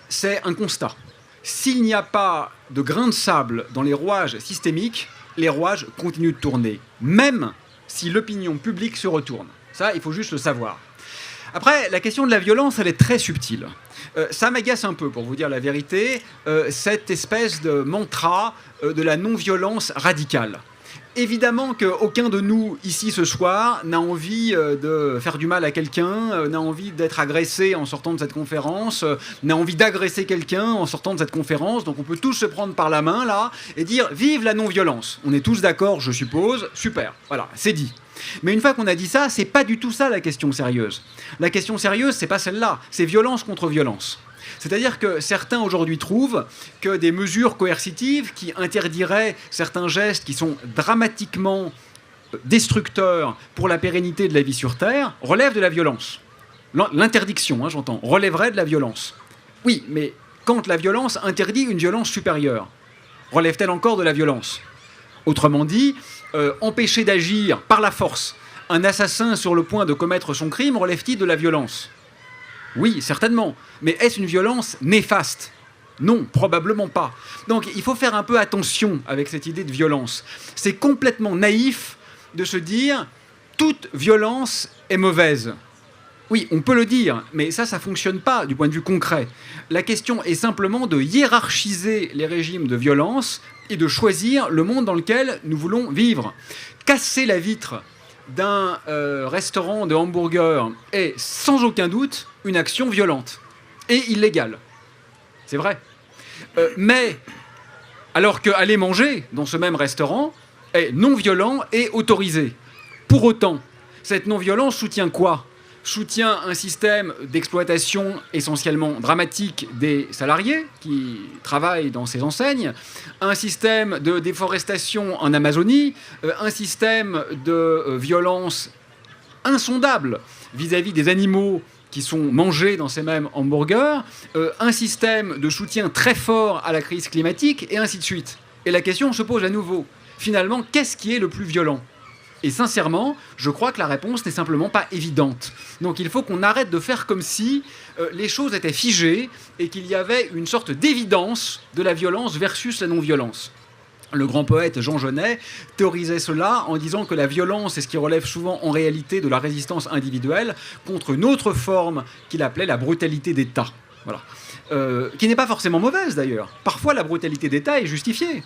C'est un constat. S'il n'y a pas de grain de sable dans les rouages systémiques, les rouages continuent de tourner, même si l'opinion publique se retourne. Ça, il faut juste le savoir. Après, la question de la violence, elle est très subtile. Ça m'agace un peu, pour vous dire la vérité, cette espèce de mantra de la non-violence radicale. Évidemment qu'aucun de nous, ici ce soir, n'a envie de faire du mal à quelqu'un, n'a envie d'être agressé en sortant de cette conférence, n'a envie d'agresser quelqu'un en sortant de cette conférence. Donc on peut tous se prendre par la main, là, et dire « Vive la non-violence ». On est tous d'accord, je suppose. Super, voilà, c'est dit. Mais une fois qu'on a dit ça, c'est pas du tout ça la question sérieuse. La question sérieuse, c'est pas celle-là, c'est violence contre violence. C'est-à-dire que certains aujourd'hui trouvent que des mesures coercitives qui interdiraient certains gestes qui sont dramatiquement destructeurs pour la pérennité de la vie sur Terre relèvent de la violence. L'interdiction, j'entends, relèverait de la violence. Oui, mais quand la violence interdit une violence supérieure, relève-t-elle encore de la violence? Autrement dit, empêcher d'agir par la force un assassin sur le point de commettre son crime relève-t-il de la violence? Oui, certainement. Mais est-ce une violence néfaste? Non, probablement pas. Donc il faut faire un peu attention avec cette idée de violence. C'est complètement naïf de se dire « toute violence est mauvaise ». Oui, on peut le dire, mais ça ne fonctionne pas du point de vue concret. La question est simplement de hiérarchiser les régimes de violence et de choisir le monde dans lequel nous voulons vivre. Casser la vitre d'un restaurant de hamburgers est sans aucun doute une action violente et illégale. C'est vrai. Mais alors qu'aller manger dans ce même restaurant est non violent et autorisé. Pour autant, cette non-violence soutient quoi? soutient un système d'exploitation essentiellement dramatique des salariés qui travaillent dans ces enseignes, un système de déforestation en Amazonie, un système de violence insondable vis-à-vis des animaux qui sont mangés dans ces mêmes hamburgers, un système de soutien très fort à la crise climatique, et ainsi de suite. Et la question se pose à nouveau. Finalement, qu'est-ce qui est le plus violent ? Et sincèrement, je crois que la réponse n'est simplement pas évidente. Donc il faut qu'on arrête de faire comme si les choses étaient figées et qu'il y avait une sorte d'évidence de la violence versus la non-violence. Le grand poète Jean Genet théorisait cela en disant que la violence est ce qui relève souvent en réalité de la résistance individuelle contre une autre forme qu'il appelait la brutalité d'État. Voilà. Qui n'est pas forcément mauvaise d'ailleurs. Parfois la brutalité d'État est justifiée.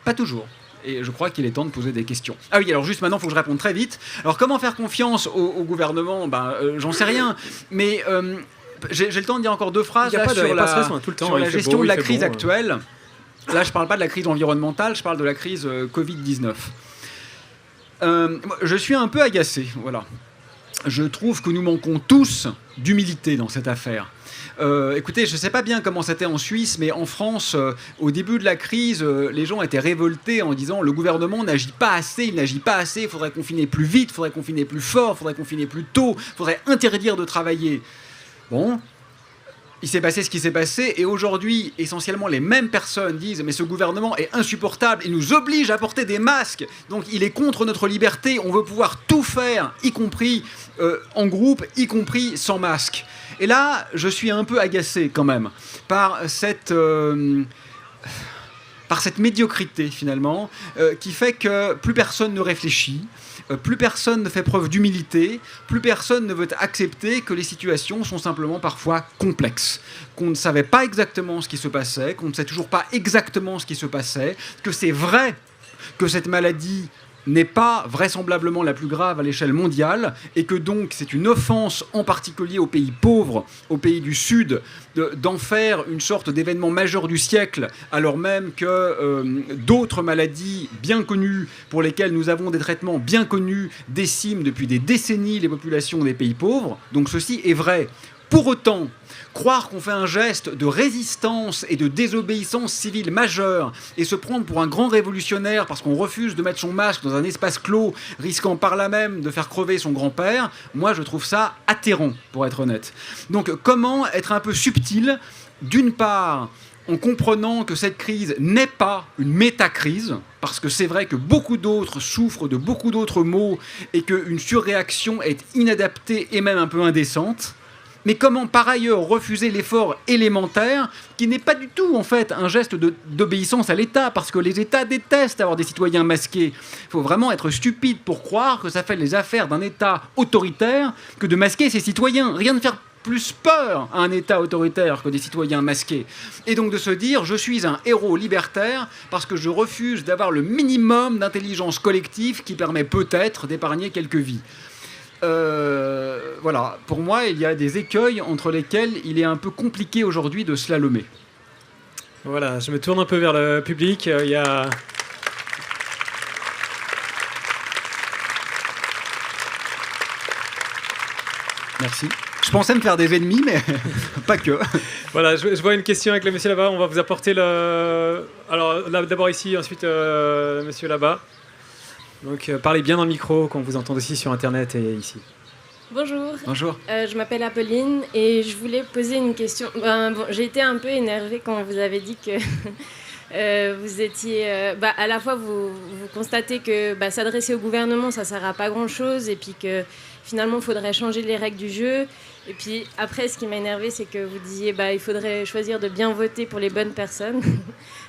Pas toujours. Et je crois qu'il est temps de poser des questions. Ah oui, alors juste maintenant, il faut que je réponde très vite. Alors comment faire confiance au gouvernement ? J'en sais rien. Mais j'ai le temps de dire encore 2 phrases là, sur la gestion de la crise actuelle. Là, je ne parle pas de la crise environnementale, je parle de la crise Covid-19. Je suis un peu agacé, voilà. Je trouve que nous manquons tous d'humilité dans cette affaire. Écoutez, je ne sais pas bien comment c'était en Suisse, mais en France, au début de la crise, les gens étaient révoltés en disant le gouvernement n'agit pas assez, il n'agit pas assez, il faudrait confiner plus vite, il faudrait confiner plus fort, il faudrait confiner plus tôt, il faudrait interdire de travailler. Bon, il s'est passé ce qui s'est passé, et aujourd'hui, essentiellement, les mêmes personnes disent « mais ce gouvernement est insupportable, il nous oblige à porter des masques, donc il est contre notre liberté, on veut pouvoir tout faire, y compris en groupe, y compris sans masque ». Et là, je suis un peu agacé quand même par cette médiocrité, finalement, qui fait que plus personne ne réfléchit, plus personne ne fait preuve d'humilité, plus personne ne veut accepter que les situations sont simplement parfois complexes, qu'on ne savait pas exactement ce qui se passait, qu'on ne sait toujours pas exactement ce qui se passait, que c'est vrai que cette maladie n'est pas vraisemblablement la plus grave à l'échelle mondiale, et que donc c'est une offense en particulier aux pays pauvres, aux pays du Sud, d'en faire une sorte d'événement majeur du siècle, alors même que d'autres maladies bien connues, pour lesquelles nous avons des traitements bien connus, déciment depuis des décennies les populations des pays pauvres. Donc ceci est vrai. Pour autant, croire qu'on fait un geste de résistance et de désobéissance civile majeure et se prendre pour un grand révolutionnaire parce qu'on refuse de mettre son masque dans un espace clos, risquant par là même de faire crever son grand-père, moi je trouve ça atterrant, pour être honnête. Donc comment être un peu subtil, d'une part, en comprenant que cette crise n'est pas une métacrise, parce que c'est vrai que beaucoup d'autres souffrent de beaucoup d'autres maux et qu'une surréaction est inadaptée et même un peu indécente. Mais comment par ailleurs refuser l'effort élémentaire qui n'est pas du tout en fait un geste d'obéissance à l'État, parce que les États détestent avoir des citoyens masqués. Il faut vraiment être stupide pour croire que ça fait les affaires d'un État autoritaire que de masquer ses citoyens. Rien ne fait plus peur à un État autoritaire que des citoyens masqués. Et donc de se dire je suis un héros libertaire parce que je refuse d'avoir le minimum d'intelligence collective qui permet peut-être d'épargner quelques vies. Voilà, pour moi, il y a des écueils entre lesquels il est un peu compliqué aujourd'hui de slalomer. Voilà, je me tourne un peu vers le public. Il y a... Merci. Je pensais me faire des ennemis, mais pas que. Voilà, je vois une question avec le monsieur là-bas. On va vous apporter le... Alors, là, d'abord ici, ensuite monsieur là-bas. Donc parlez bien dans le micro, qu'on vous entende aussi sur Internet et ici. Bonjour. Bonjour. Je m'appelle Apolline et je voulais poser une question. J'ai été un peu énervée quand vous avez dit que vous étiez... à la fois, vous constatez que s'adresser au gouvernement, ça ne sert à pas grand-chose et puis que finalement, il faudrait changer les règles du jeu. Et puis après, ce qui m'a énervée, c'est que vous disiez il faudrait choisir de bien voter pour les bonnes personnes.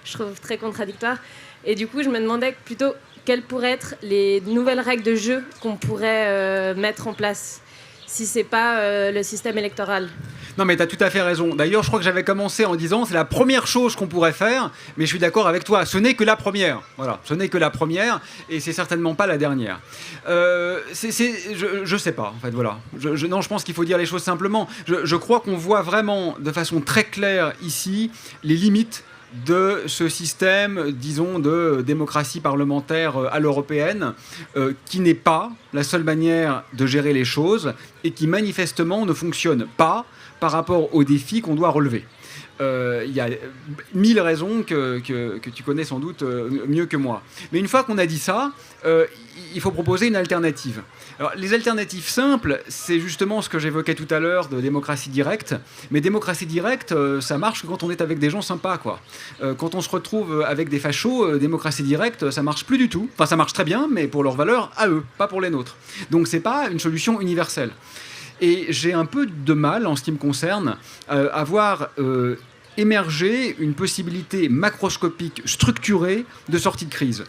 Je trouve très contradictoire. Et du coup, je me demandais plutôt quelles pourraient être les nouvelles règles de jeu qu'on pourrait mettre en place, si ce n'est pas le système électoral. Non mais tu as tout à fait raison. D'ailleurs, je crois que j'avais commencé en disant c'est la première chose qu'on pourrait faire, mais je suis d'accord avec toi, ce n'est que la première. Voilà, ce n'est que la première, et c'est certainement pas la dernière. Je sais pas, en fait, voilà. Non, je pense qu'il faut dire les choses simplement. Je crois qu'on voit vraiment de façon très claire ici les limites de ce système, disons, de démocratie parlementaire à l'européenne, qui n'est pas la seule manière de gérer les choses et qui manifestement ne fonctionne pas par rapport aux défis qu'on doit relever. Il y a 1000 raisons que tu connais sans doute mieux que moi. Mais une fois qu'on a dit ça, il faut proposer une alternative. Alors, les alternatives simples, c'est justement ce que j'évoquais tout à l'heure de démocratie directe. Mais démocratie directe, ça marche quand on est avec des gens sympas, quoi. Quand on se retrouve avec des fachos, démocratie directe, ça marche plus du tout. Enfin, ça marche très bien, mais pour leurs valeurs à eux, pas pour les nôtres. Donc, c'est pas une solution universelle. Et j'ai un peu de mal, en ce qui me concerne, à voir émerger une possibilité macroscopique, structurée, de sortie de crise.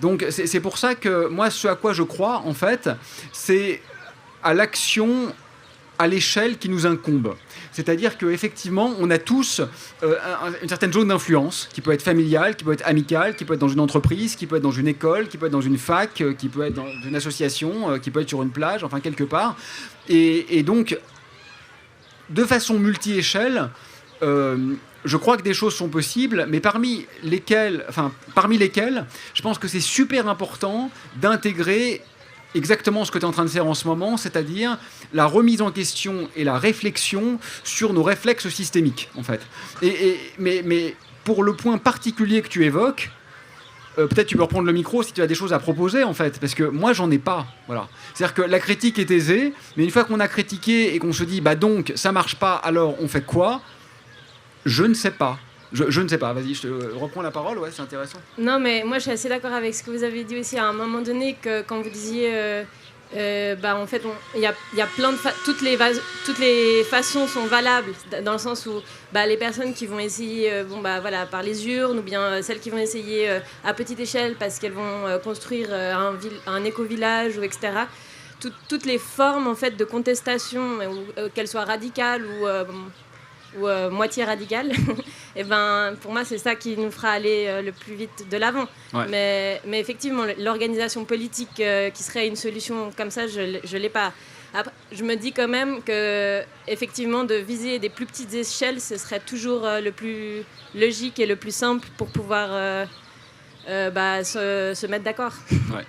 Donc c'est pour ça que moi, ce à quoi je crois, en fait, c'est à l'action à l'échelle qui nous incombe. C'est-à-dire qu'effectivement, on a tous une certaine zone d'influence, qui peut être familiale, qui peut être amicale, qui peut être dans une entreprise, qui peut être dans une école, qui peut être dans une fac, qui peut être dans une association, qui peut être sur une plage, enfin quelque part. Et donc, de façon multi-échelle, je crois que des choses sont possibles, mais parmi lesquelles, je pense que c'est super important d'intégrer exactement ce que tu es en train de faire en ce moment, c'est-à-dire la remise en question et la réflexion sur nos réflexes systémiques, en fait. Mais pour le point particulier que tu évoques, peut-être tu peux reprendre le micro si tu as des choses à proposer, en fait, parce que moi, j'en ai pas. Voilà. C'est-à-dire que la critique est aisée, mais une fois qu'on a critiqué et qu'on se dit, bah donc, ça marche pas, alors on fait quoi ? Je ne sais pas. Je ne sais pas. Vas-y, je te reprends la parole. Ouais, c'est intéressant. Non, mais moi, je suis assez d'accord avec ce que vous avez dit aussi à un moment donné, que quand vous disiez, en fait, il y a plein de toutes les façons sont valables, dans le sens où les personnes qui vont essayer, par les urnes, ou bien celles qui vont essayer à petite échelle parce qu'elles vont construire un éco-village, ou etc. Toutes les formes, en fait, de contestation, qu'elles soient radicales ou moitié radicale, et pour moi, c'est ça qui nous fera aller le plus vite de l'avant. Ouais. Mais effectivement, l'organisation politique qui serait une solution comme ça, je ne l'ai pas. Après, je me dis quand même que, effectivement, de viser des plus petites échelles, ce serait toujours le plus logique et le plus simple pour pouvoir se mettre d'accord. Ouais.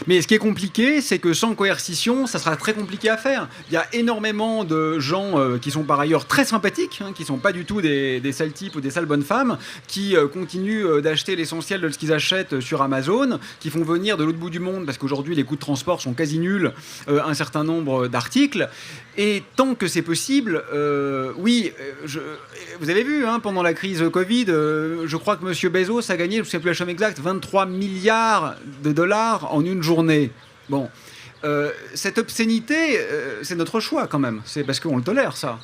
Mais ce qui est compliqué, c'est que sans coercition, ça sera très compliqué à faire. Il y a énormément de gens qui sont par ailleurs très sympathiques, qui ne sont pas du tout des sales types ou des sales bonnes femmes, qui continuent d'acheter l'essentiel de ce qu'ils achètent sur Amazon, qui font venir de l'autre bout du monde, parce qu'aujourd'hui les coûts de transport sont quasi nuls, un certain nombre d'articles. Et tant que c'est possible, vous avez vu, pendant la crise Covid, je crois que M. Bezos a gagné, je ne sais plus la somme exacte, 23 milliards de dollars en une journée. Bon, cette obscénité, c'est notre choix quand même. C'est parce qu'on le tolère, ça.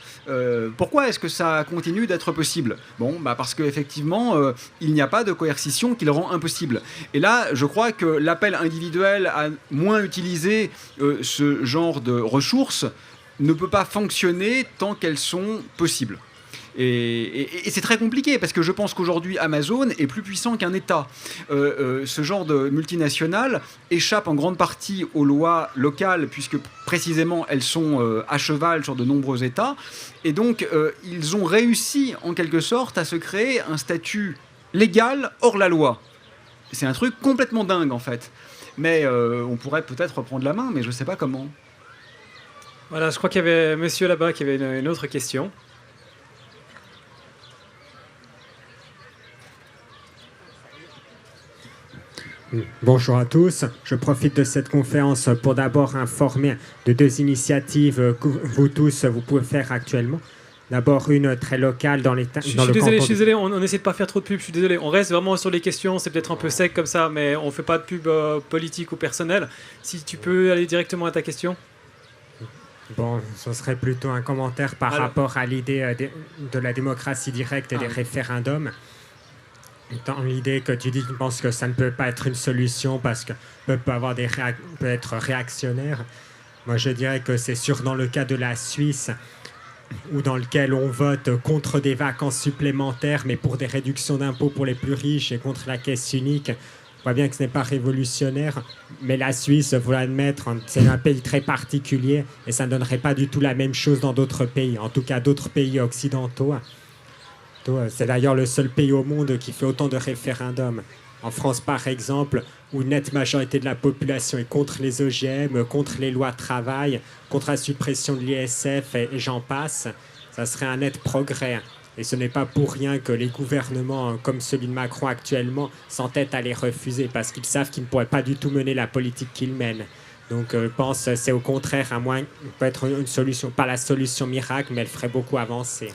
Pourquoi est-ce que ça continue d'être possible ? Bon, parce qu'effectivement, il n'y a pas de coercition qui le rend impossible. Et là, je crois que l'appel individuel à moins utiliser ce genre de ressources ne peut pas fonctionner tant qu'elles sont possibles. Et c'est très compliqué, parce que je pense qu'aujourd'hui, Amazon est plus puissant qu'un État. Ce genre de multinationales échappe en grande partie aux lois locales, puisque précisément elles sont à cheval sur de nombreux États. Et donc, ils ont réussi, en quelque sorte, à se créer un statut légal hors la loi. C'est un truc complètement dingue, en fait. Mais on pourrait peut-être reprendre la main, mais je ne sais pas comment. Voilà, je crois qu'il y avait monsieur là-bas qui avait une autre question. Bonjour à tous. Je profite de cette conférence pour d'abord informer de deux initiatives que vous tous, vous pouvez faire actuellement. D'abord, une très locale dans l'État. Je suis désolé, on essaie de pas faire trop de pub, je suis désolé. On reste vraiment sur les questions, c'est peut-être un peu sec comme ça, mais on fait pas de pub politique ou personnelle. Si tu peux aller directement à ta question. Bon, ce serait plutôt un commentaire par rapport à l'idée de la démocratie directe et des référendums. Dans l'idée que tu dis, tu penses que ça ne peut pas être une solution parce que peut être réactionnaire. Moi, je dirais que c'est sûr dans le cas de la Suisse, ou dans lequel on vote contre des vacances supplémentaires, mais pour des réductions d'impôts pour les plus riches et contre la caisse unique. On voit bien que ce n'est pas révolutionnaire, mais la Suisse, il faut l'admettre, c'est un pays très particulier et ça ne donnerait pas du tout la même chose dans d'autres pays, en tout cas d'autres pays occidentaux. C'est d'ailleurs le seul pays au monde qui fait autant de référendums. En France, par exemple, où une nette majorité de la population est contre les OGM, contre les lois de travail, contre la suppression de l'ISF et j'en passe, ça serait un net progrès. Et ce n'est pas pour rien que les gouvernements, comme celui de Macron actuellement, s'entêtent à les refuser parce qu'ils savent qu'ils ne pourraient pas du tout mener la politique qu'ils mènent. Donc je pense que c'est au contraire, à moins peut-être une solution, pas la solution miracle, mais elle ferait beaucoup avancer.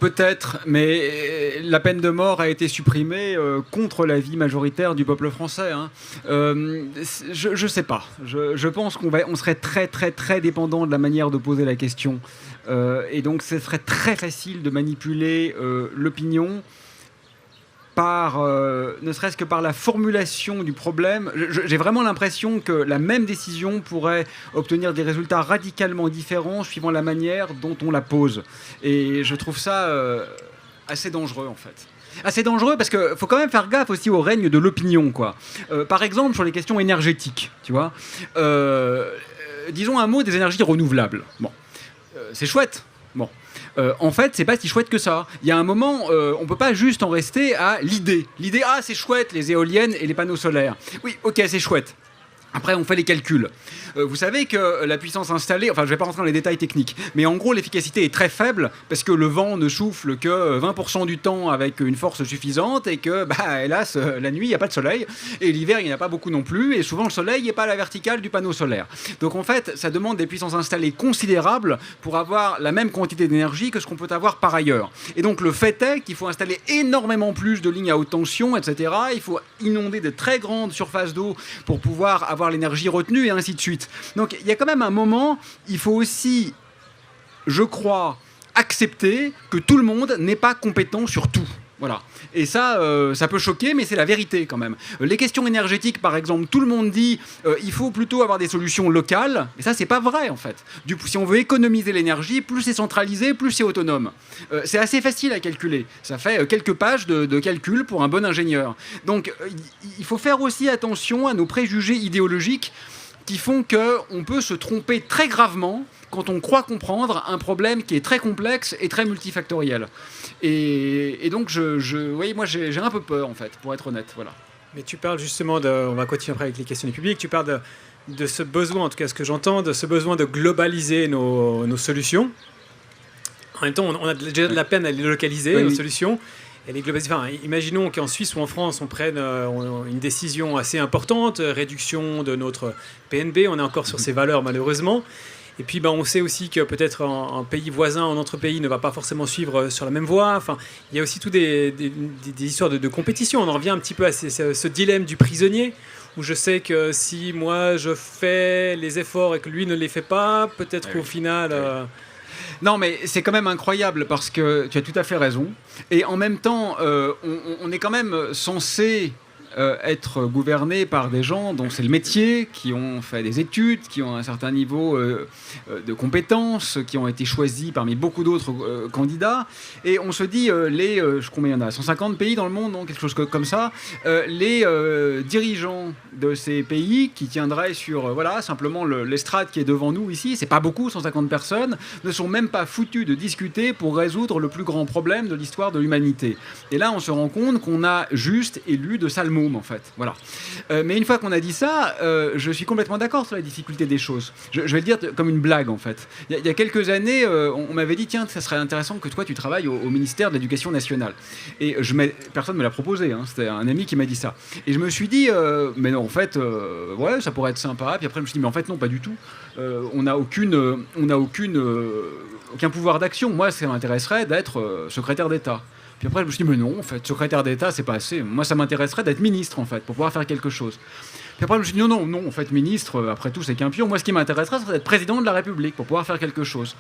Peut-être, mais la peine de mort a été supprimée contre l'avis majoritaire du peuple français. Hein. Je sais pas. Je pense on serait très très très dépendant de la manière de poser la question. Et donc ce serait très facile de manipuler l'opinion ne serait-ce que par la formulation du problème. J'ai vraiment l'impression que la même décision pourrait obtenir des résultats radicalement différents suivant la manière dont on la pose. Et je trouve ça assez dangereux, en fait. Assez dangereux parce qu'il faut quand même faire gaffe aussi au règne de l'opinion, quoi. Par exemple, sur les questions énergétiques, tu vois. Disons un mot des énergies renouvelables. Bon, c'est chouette. Bon. En fait, c'est pas si chouette que ça. Il y a un moment, on peut pas juste en rester à l'idée. L'idée, c'est chouette, les éoliennes et les panneaux solaires. Oui, ok, c'est chouette. Après, on fait les calculs. Vous savez que la puissance installée, enfin, je ne vais pas rentrer dans les détails techniques, mais en gros, l'efficacité est très faible parce que le vent ne souffle que 20% du temps avec une force suffisante et que, hélas, la nuit, il n'y a pas de soleil et l'hiver, il n'y en a pas beaucoup non plus et souvent, le soleil n'est pas à la verticale du panneau solaire. Donc, en fait, ça demande des puissances installées considérables pour avoir la même quantité d'énergie que ce qu'on peut avoir par ailleurs. Et donc, le fait est qu'il faut installer énormément plus de lignes à haute tension, etc. Il faut inonder de très grandes surfaces d'eau pour pouvoir avoir l'énergie retenue et ainsi de suite. Donc il y a quand même un moment, il faut aussi, je crois, accepter que tout le monde n'est pas compétent sur tout. Voilà. Et ça, ça peut choquer, mais c'est la vérité quand même. Les questions énergétiques, par exemple, tout le monde dit il faut plutôt avoir des solutions locales. Et ça, c'est pas vrai en fait. Si on veut économiser l'énergie, plus c'est centralisé, plus c'est autonome. C'est assez facile à calculer. Ça fait quelques pages de calcul pour un bon ingénieur. Donc, il faut faire aussi attention à nos préjugés idéologiques qui font qu'on peut se tromper très gravement quand on croit comprendre un problème qui est très complexe et très multifactoriel. Et donc, oui, moi, j'ai un peu peur, en fait, pour être honnête. Voilà. Mais tu parles justement on va continuer après avec les questions du public, tu parles de ce besoin, en tout cas ce que j'entends, de ce besoin de globaliser nos solutions. En même temps, on a déjà de la peine à les localiser, nos solutions. Imaginons qu'en Suisse ou en France, on prenne une décision assez importante, réduction de notre PNB, on est encore sur ces valeurs malheureusement. Et puis on sait aussi que peut-être un pays voisin, un autre pays ne va pas forcément suivre sur la même voie. Enfin, il y a aussi toutes des histoires de compétition. On en revient un petit peu à ce dilemme du prisonnier, où je sais que si moi je fais les efforts et que lui ne les fait pas, peut-être qu'au final... Non, mais c'est quand même incroyable parce que tu as tout à fait raison. Et en même temps, on est quand même censé être gouverné par des gens dont c'est le métier, qui ont fait des études, qui ont un certain niveau de compétences, qui ont été choisis parmi beaucoup d'autres candidats. Et on se dit, combien il y en a 150 pays dans le monde, non, quelque chose comme ça. Les dirigeants de ces pays qui tiendraient sur simplement l'estrade qui est devant nous ici, c'est pas beaucoup, 150 personnes, ne sont même pas foutus de discuter pour résoudre le plus grand problème de l'histoire de l'humanité. Et là, on se rend compte qu'on a juste élu de sales mômes, en fait. Voilà. Mais une fois qu'on a dit ça, je suis complètement d'accord sur la difficulté des choses. Je vais le dire comme une blague, en fait. Il y a quelques années, on m'avait dit, tiens, ça serait intéressant que toi, tu travailles au ministère de l'Éducation nationale. Et personne ne me l'a proposé, hein. C'était un ami qui m'a dit ça. Et je me suis dit, mais non, en fait, ouais, ça pourrait être sympa. Puis après, je me suis dit, mais en fait, non, pas du tout. On n'a aucun pouvoir d'action. Moi, ça m'intéresserait d'être secrétaire d'État. Puis après, je me suis dit, mais non, en fait, secrétaire d'État, c'est pas assez. Moi, ça m'intéresserait d'être ministre, en fait, pour pouvoir faire quelque chose. Puis après, je me suis dit, non, en fait, ministre, après tout, c'est qu'un pion. Moi, ce qui m'intéresserait, c'est d'être président de la République, pour pouvoir faire quelque chose.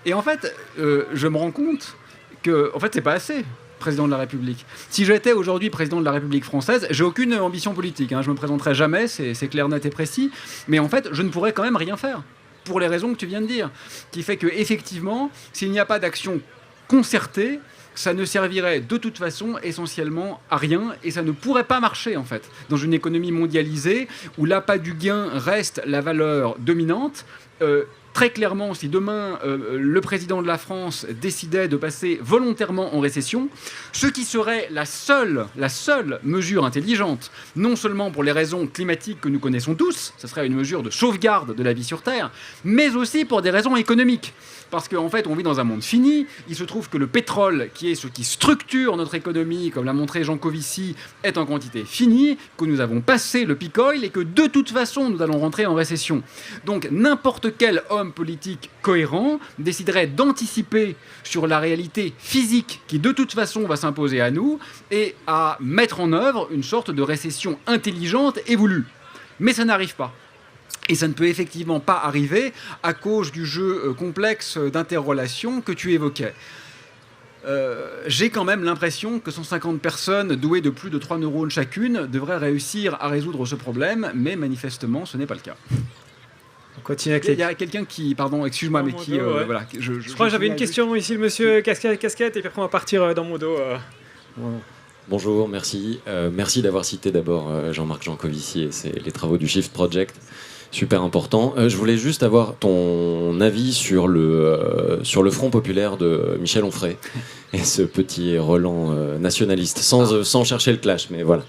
Et en fait, je me rends compte que, en fait, c'est pas assez, président de la République. Si j'étais aujourd'hui président de la République française, j'ai aucune ambition politique, hein. Je me présenterai jamais, c'est clair, net et précis. Mais en fait, je ne pourrais quand même rien faire, pour les raisons que tu viens de dire. Qui fait que, effectivement, s'il n'y a pas d'action concertée, ça ne servirait de toute façon essentiellement à rien et ça ne pourrait pas marcher en fait. Dans une économie mondialisée où l'appât du gain reste la valeur dominante, très clairement, si demain le président de la France décidait de passer volontairement en récession, ce qui serait la seule mesure intelligente, non seulement pour les raisons climatiques que nous connaissons tous, ce serait une mesure de sauvegarde de la vie sur Terre, mais aussi pour des raisons économiques. Parce qu'en fait, on vit dans un monde fini. Il se trouve que le pétrole, qui est ce qui structure notre économie, comme l'a montré Jean Covici, est en quantité finie, que nous avons passé le peak oil et que de toute façon, nous allons rentrer en récession. Donc, n'importe quel homme politique cohérent déciderait d'anticiper sur la réalité physique qui, de toute façon, va s'imposer à nous et à mettre en œuvre une sorte de récession intelligente et voulue. Mais ça n'arrive pas. Et ça ne peut effectivement pas arriver à cause du jeu complexe d'interrelations que tu évoquais. J'ai quand même l'impression que 150 personnes douées de plus de 3 neurones chacune devraient réussir à résoudre ce problème, mais manifestement, ce n'est pas le cas. On continue avec Il y a quelqu'un qui... Pardon, excuse-moi, mais qui... ouais. Voilà, Je crois que j'avais une question ici, le monsieur casquette, et puis après on va partir dans mon dos. Bonjour, merci. Merci d'avoir cité d'abord Jean-Marc Jancovici et les travaux du Shift Project. Super important. Je voulais juste avoir ton avis sur le Front populaire de Michel Onfray et ce petit Roland nationaliste, sans chercher le clash, mais voilà.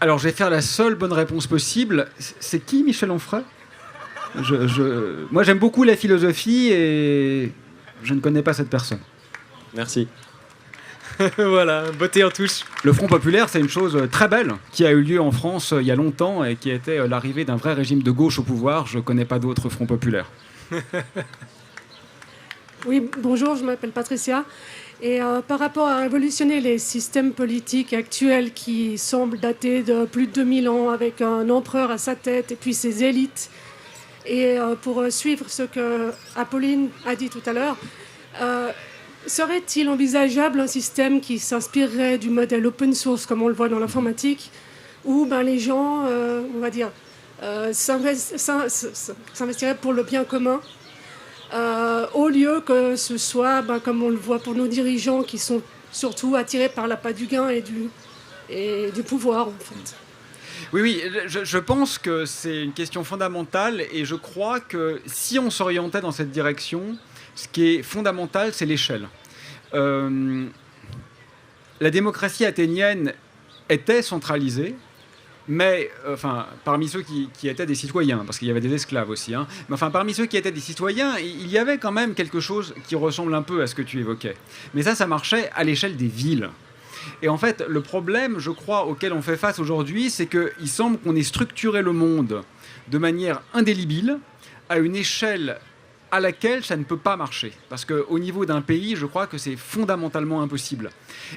Alors, je vais faire la seule bonne réponse possible. C'est qui Michel Onfray ? Moi, j'aime beaucoup la philosophie et je ne connais pas cette personne. Merci. Voilà, beauté en touche. Le Front populaire, c'est une chose très belle qui a eu lieu en France il y a longtemps et qui était l'arrivée d'un vrai régime de gauche au pouvoir. Je ne connais pas d'autres Front populaire. Oui, bonjour, je m'appelle Patricia. Et par rapport à révolutionner les systèmes politiques actuels qui semblent dater de plus de 2000 ans avec un empereur à sa tête et puis ses élites, et pour suivre ce que Apolline a dit tout à l'heure, serait-il envisageable un système qui s'inspirerait du modèle open source comme on le voit dans l'informatique, où les gens, on va dire, s'investiraient pour le bien commun, au lieu que ce soit, comme on le voit pour nos dirigeants, qui sont surtout attirés par l'appât du gain et du pouvoir, en fait. Oui, je pense que c'est une question fondamentale et je crois que si on s'orientait dans cette direction, ce qui est fondamental, c'est l'échelle. La démocratie athénienne était centralisée, mais parmi ceux qui étaient des citoyens, parce qu'il y avait des esclaves aussi, mais parmi ceux qui étaient des citoyens, il y avait quand même quelque chose qui ressemble un peu à ce que tu évoquais. Mais ça marchait à l'échelle des villes. Et en fait, le problème, je crois, auquel on fait face aujourd'hui, c'est qu'il semble qu'on ait structuré le monde de manière indélébile, à une échelle à laquelle ça ne peut pas marcher. Parce qu'au niveau d'un pays, je crois que c'est fondamentalement impossible.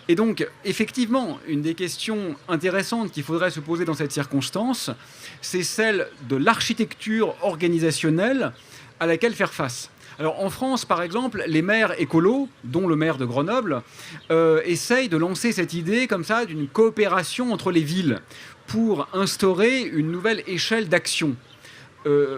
Et donc, effectivement, une des questions intéressantes qu'il faudrait se poser dans cette circonstance, c'est celle de l'architecture organisationnelle à laquelle faire face. Alors en France, par exemple, les maires écolos, dont le maire de Grenoble, essayent de lancer cette idée comme ça d'une coopération entre les villes pour instaurer une nouvelle échelle d'action.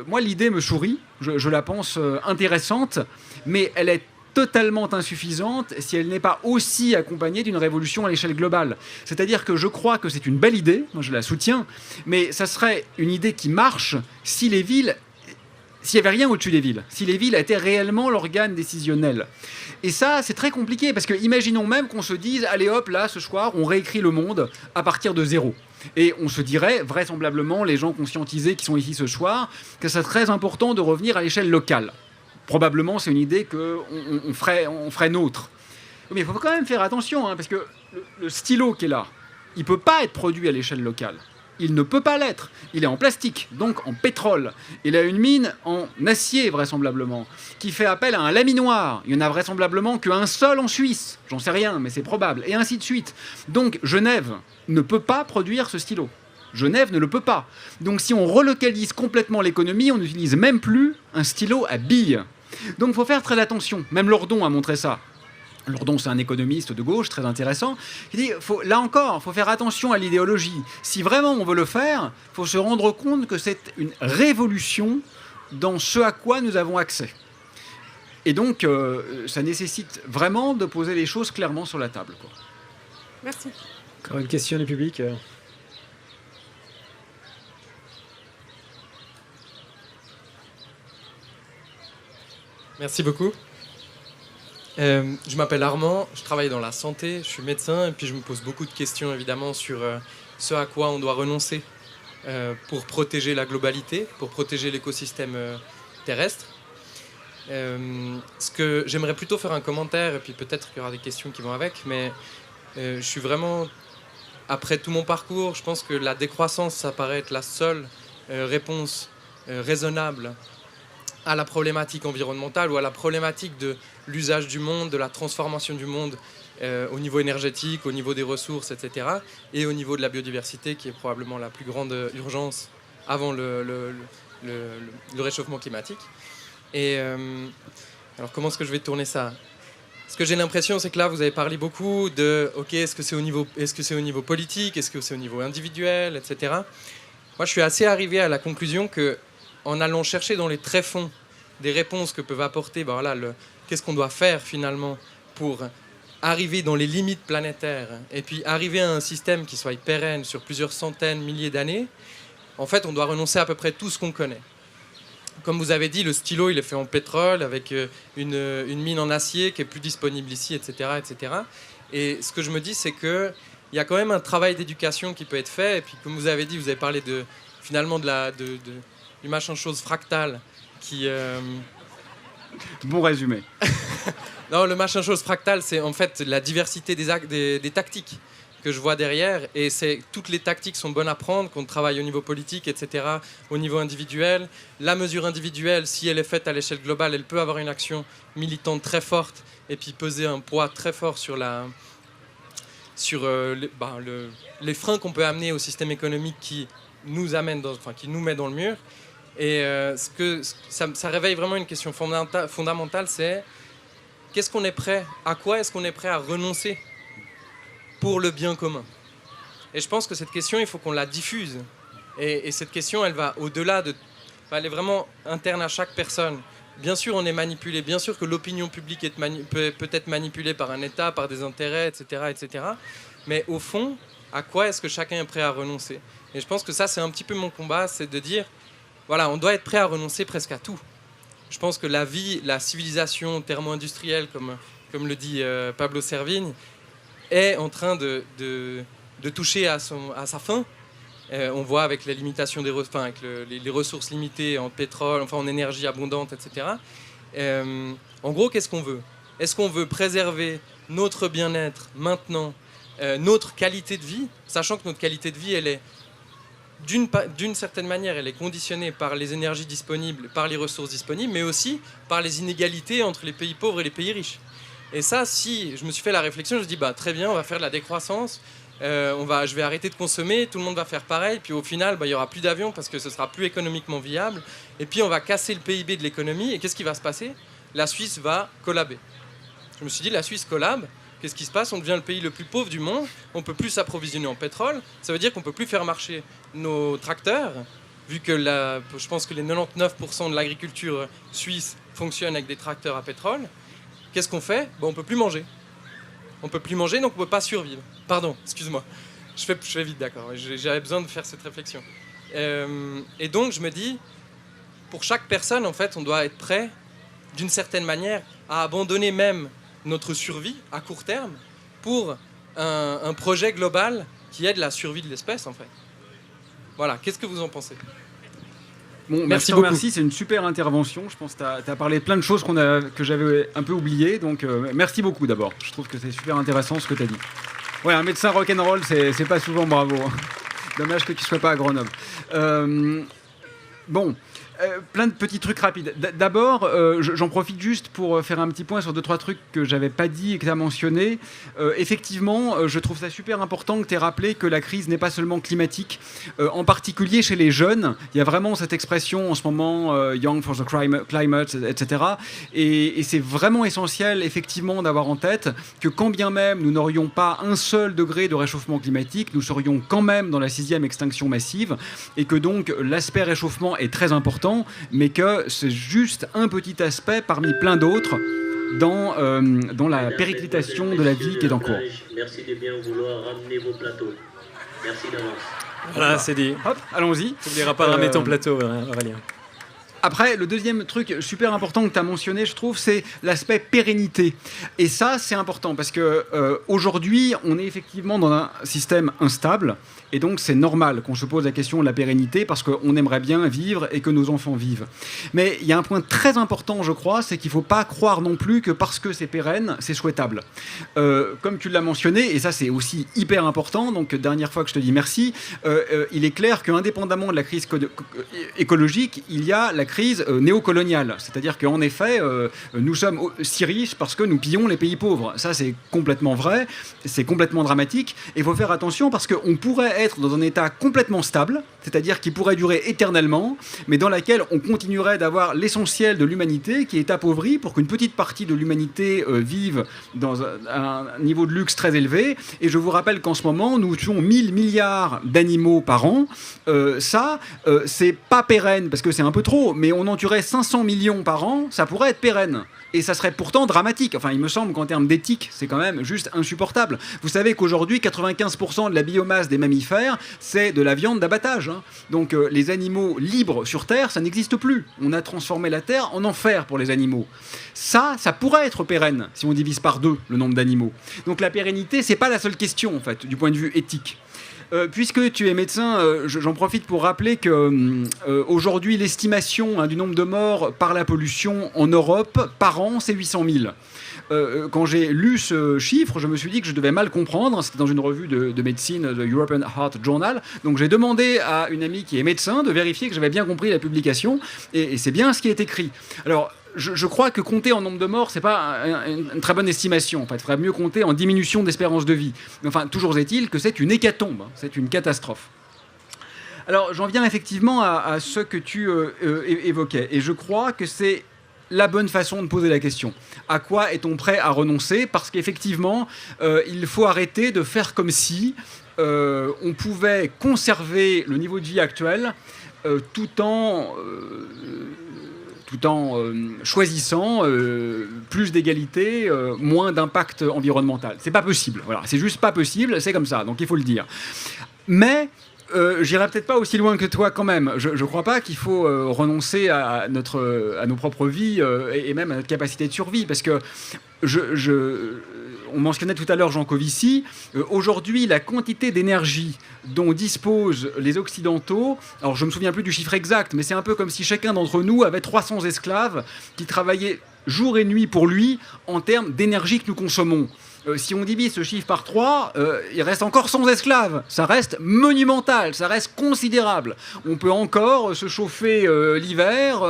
Moi, l'idée me sourit, je la pense intéressante, mais elle est totalement insuffisante si elle n'est pas aussi accompagnée d'une révolution à l'échelle globale. C'est-à-dire que je crois que c'est une belle idée, moi je la soutiens, mais ça serait une idée qui marche si les villes... S'il n'y avait rien au-dessus des villes, si les villes étaient réellement l'organe décisionnel. Et ça, c'est très compliqué, parce que imaginons même qu'on se dise, allez hop, là, ce soir, on réécrit le monde à partir de zéro. Et on se dirait, vraisemblablement, les gens conscientisés qui sont ici ce soir, que c'est très important de revenir à l'échelle locale. Probablement, c'est une idée qu'on ferait nôtre. Mais il faut quand même faire attention, parce que le stylo qui est là, il ne peut pas être produit à l'échelle locale. Il ne peut pas l'être. Il est en plastique, donc en pétrole. Il a une mine en acier, vraisemblablement, qui fait appel à un laminoir. Il n'y en a vraisemblablement qu'un seul en Suisse. J'en sais rien, mais c'est probable. Et ainsi de suite. Donc Genève ne peut pas produire ce stylo. Genève ne le peut pas. Donc si on relocalise complètement l'économie, on n'utilise même plus un stylo à billes. Donc il faut faire très attention. Même Lordon a montré ça. Lordon, c'est un économiste de gauche très intéressant. Il dit, là encore, il faut faire attention à l'idéologie. Si vraiment on veut le faire, il faut se rendre compte que c'est une révolution dans ce à quoi nous avons accès. Et donc, ça nécessite vraiment de poser les choses clairement sur la table, quoi. Merci. Encore une question du public. Merci beaucoup. Je m'appelle Armand, je travaille dans la santé, je suis médecin et puis je me pose beaucoup de questions évidemment sur ce à quoi on doit renoncer pour protéger la globalité, pour protéger l'écosystème terrestre. Ce que j'aimerais plutôt faire un commentaire et puis peut-être qu'il y aura des questions qui vont avec, mais je suis vraiment, après tout mon parcours, je pense que la décroissance, ça paraît être la seule réponse raisonnable à la problématique environnementale ou à la problématique de l'usage du monde, de la transformation du monde au niveau énergétique, au niveau des ressources, etc. et au niveau de la biodiversité qui est probablement la plus grande urgence avant le réchauffement climatique. Et alors comment est-ce que je vais tourner ça ? Ce que j'ai l'impression, c'est que là, vous avez parlé beaucoup de ok, est-ce que c'est au niveau politique, est-ce que c'est au niveau individuel, etc. Moi, je suis assez arrivé à la conclusion que en allant chercher dans les tréfonds des réponses que peuvent apporter, qu'est-ce qu'on doit faire finalement pour arriver dans les limites planétaires et puis arriver à un système qui soit pérenne sur plusieurs centaines, milliers d'années, en fait, on doit renoncer à peu près tout ce qu'on connaît. Comme vous avez dit, le stylo, il est fait en pétrole avec une mine en acier qui est plus disponible ici, etc., etc. Et ce que je me dis, c'est qu'il y a quand même un travail d'éducation qui peut être fait. Et puis, comme vous avez dit, vous avez parlé finalement du machin chose fractal qui... Bon résumé. Non, le machin chose fractal, c'est en fait la diversité des tactiques que je vois derrière. Et toutes les tactiques sont bonnes à prendre, qu'on travaille au niveau politique, etc., au niveau individuel. La mesure individuelle, si elle est faite à l'échelle globale, elle peut avoir une action militante très forte et puis peser un poids très fort sur les freins qu'on peut amener au système économique qui nous met dans le mur. Et ça réveille vraiment une question fondamentale, c'est qu'est-ce qu'on est prêt, à quoi est-ce qu'on est prêt à renoncer pour le bien commun ? Et je pense que cette question, il faut qu'on la diffuse. Et cette question, elle va au-delà elle est vraiment interne à chaque personne. Bien sûr, on est manipulé. Bien sûr que l'opinion publique peut être manipulée par un État, par des intérêts, etc., etc. Mais au fond, à quoi est-ce que chacun est prêt à renoncer ? Et je pense que ça, c'est un petit peu mon combat, c'est de dire, voilà, on doit être prêt à renoncer presque à tout. Je pense que la vie, la civilisation thermo-industrielle, comme le dit Pablo Servigne, est en train de toucher à sa fin. On voit avec la limitation avec les ressources limitées en pétrole, en énergie abondante, etc. En gros, qu'est-ce qu'on veut ? Est-ce qu'on veut préserver notre bien-être maintenant, notre qualité de vie, sachant que notre qualité de vie, elle est d'une certaine manière, elle est conditionnée par les énergies disponibles, par les ressources disponibles, mais aussi par les inégalités entre les pays pauvres et les pays riches. Et ça, si je me suis fait la réflexion, je me dis très bien, on va faire de la décroissance, je vais arrêter de consommer, tout le monde va faire pareil, puis au final, il n'y aura plus d'avions parce que ce sera plus économiquement viable, et puis on va casser le PIB de l'économie, et qu'est-ce qui va se passer ? La Suisse va collaber. Je me suis dit, la Suisse collabe. Qu'est-ce qui se passe ? On devient le pays le plus pauvre du monde, on ne peut plus s'approvisionner en pétrole, ça veut dire qu'on ne peut plus faire marcher nos tracteurs, vu que je pense que les 99% de l'agriculture suisse fonctionne avec des tracteurs à pétrole. Qu'est-ce qu'on fait ? On ne peut plus manger. On ne peut plus manger, donc on ne peut pas survivre. Pardon, excuse-moi. Je fais vite, d'accord. J'avais besoin de faire cette réflexion. Et donc, je me dis, pour chaque personne, en fait, on doit être prêt, d'une certaine manière, à abandonner même notre survie à court terme pour un projet global qui aide la survie de l'espèce, en fait. Voilà, qu'est-ce que vous en pensez ? Bon, merci beaucoup. Merci, c'est une super intervention. Je pense que tu as parlé de plein de choses que j'avais un peu oubliées. Donc, merci beaucoup d'abord. Je trouve que c'est super intéressant ce que tu as dit. Ouais, un médecin rock'n'roll, c'est pas souvent bravo. Dommage que tu sois pas à Grenoble. Plein de petits trucs rapides. D'abord, j'en profite juste pour faire un petit point sur 2-3 trucs que j'avais pas dit et que tu as mentionné. Effectivement, je trouve ça super important que tu aies rappelé que la crise n'est pas seulement climatique. En particulier chez les jeunes, il y a vraiment cette expression en ce moment, Young for the Climate, etc. Et c'est vraiment essentiel, effectivement, d'avoir en tête que quand bien même nous n'aurions pas 1 seul degré de réchauffement climatique, nous serions quand même dans la 6e extinction massive et que donc l'aspect réchauffement est très important, mais que c'est juste un petit aspect parmi plein d'autres dans la périclitation de la vie qui est en cours. Merci de bien vouloir ramener vos plateaux. Merci d'avance. Voilà, c'est dit. Hop, allons-y. Tu n'oublieras pas de ramener ton plateau, Aurélien. Après, le deuxième truc super important que tu as mentionné, je trouve, c'est l'aspect pérennité. Et ça, c'est important parce que aujourd'hui, on est effectivement dans un système instable. Et donc, c'est normal qu'on se pose la question de la pérennité parce qu'on aimerait bien vivre et que nos enfants vivent. Mais il y a un point très important, je crois, c'est qu'il ne faut pas croire non plus que parce que c'est pérenne, c'est souhaitable. Comme tu l'as mentionné, et ça, c'est aussi hyper important, donc dernière fois que je te dis merci, il est clair qu'indépendamment de la crise écologique, il y a la crise néocoloniale. C'est-à-dire qu'en effet, nous sommes si riches parce que nous pillons les pays pauvres. Ça, c'est complètement vrai, c'est complètement dramatique. Et il faut faire attention parce qu'on pourrait être dans un état complètement stable, c'est-à-dire qui pourrait durer éternellement, mais dans laquelle on continuerait d'avoir l'essentiel de l'humanité qui est appauvri pour qu'une petite partie de l'humanité vive dans un niveau de luxe très élevé. Et je vous rappelle qu'en ce moment, nous tuons 1000 milliards d'animaux par an. C'est pas pérenne parce que c'est un peu trop, mais on en tuerait 500 millions par an, ça pourrait être pérenne. Et ça serait pourtant dramatique. Enfin, il me semble qu'en termes d'éthique, c'est quand même juste insupportable. Vous savez qu'aujourd'hui, 95% de la biomasse des mammifères, c'est de la viande d'abattage. Hein. Donc les animaux libres sur Terre, ça n'existe plus. On a transformé la Terre en enfer pour les animaux. Ça pourrait être pérenne si on divise par 2 le nombre d'animaux. Donc la pérennité, c'est pas la seule question, en fait, du point de vue éthique. Puisque tu es médecin, j'en profite pour rappeler que aujourd'hui, l'estimation du nombre de morts par la pollution en Europe par an, c'est 800 000. Quand j'ai lu ce chiffre, je me suis dit que je devais mal comprendre. C'était dans une revue de médecine, de European Heart Journal. Donc j'ai demandé à une amie qui est médecin de vérifier que j'avais bien compris la publication. Et c'est bien ce qui est écrit. Alors, je crois que compter en nombre de morts, c'est pas une très bonne estimation. En fait, il faudrait mieux compter en diminution d'espérance de vie. Mais enfin, toujours est-il que c'est une hécatombe, c'est une catastrophe. Alors, j'en viens effectivement à ce que tu évoquais. Et je crois que c'est la bonne façon de poser la question. À quoi est-on prêt à renoncer ? Parce qu'effectivement, il faut arrêter de faire comme si on pouvait conserver le niveau de vie actuel tout en choisissant plus d'égalité, moins d'impact environnemental. C'est pas possible. Voilà, c'est juste pas possible. C'est comme ça. Donc il faut le dire. Mais j'irai peut-être pas aussi loin que toi quand même. Je crois pas qu'il faut renoncer à nos propres vies et même à notre capacité de survie, parce que on mentionnait tout à l'heure Jean Covici. Aujourd'hui, la quantité d'énergie dont disposent les Occidentaux, alors je ne me souviens plus du chiffre exact, mais c'est un peu comme si chacun d'entre nous avait 300 esclaves qui travaillaient jour et nuit pour lui en termes d'énergie que nous consommons. Si on divise ce chiffre par 3, il reste encore 100 esclaves. Ça reste monumental, ça reste considérable. On peut encore se chauffer l'hiver,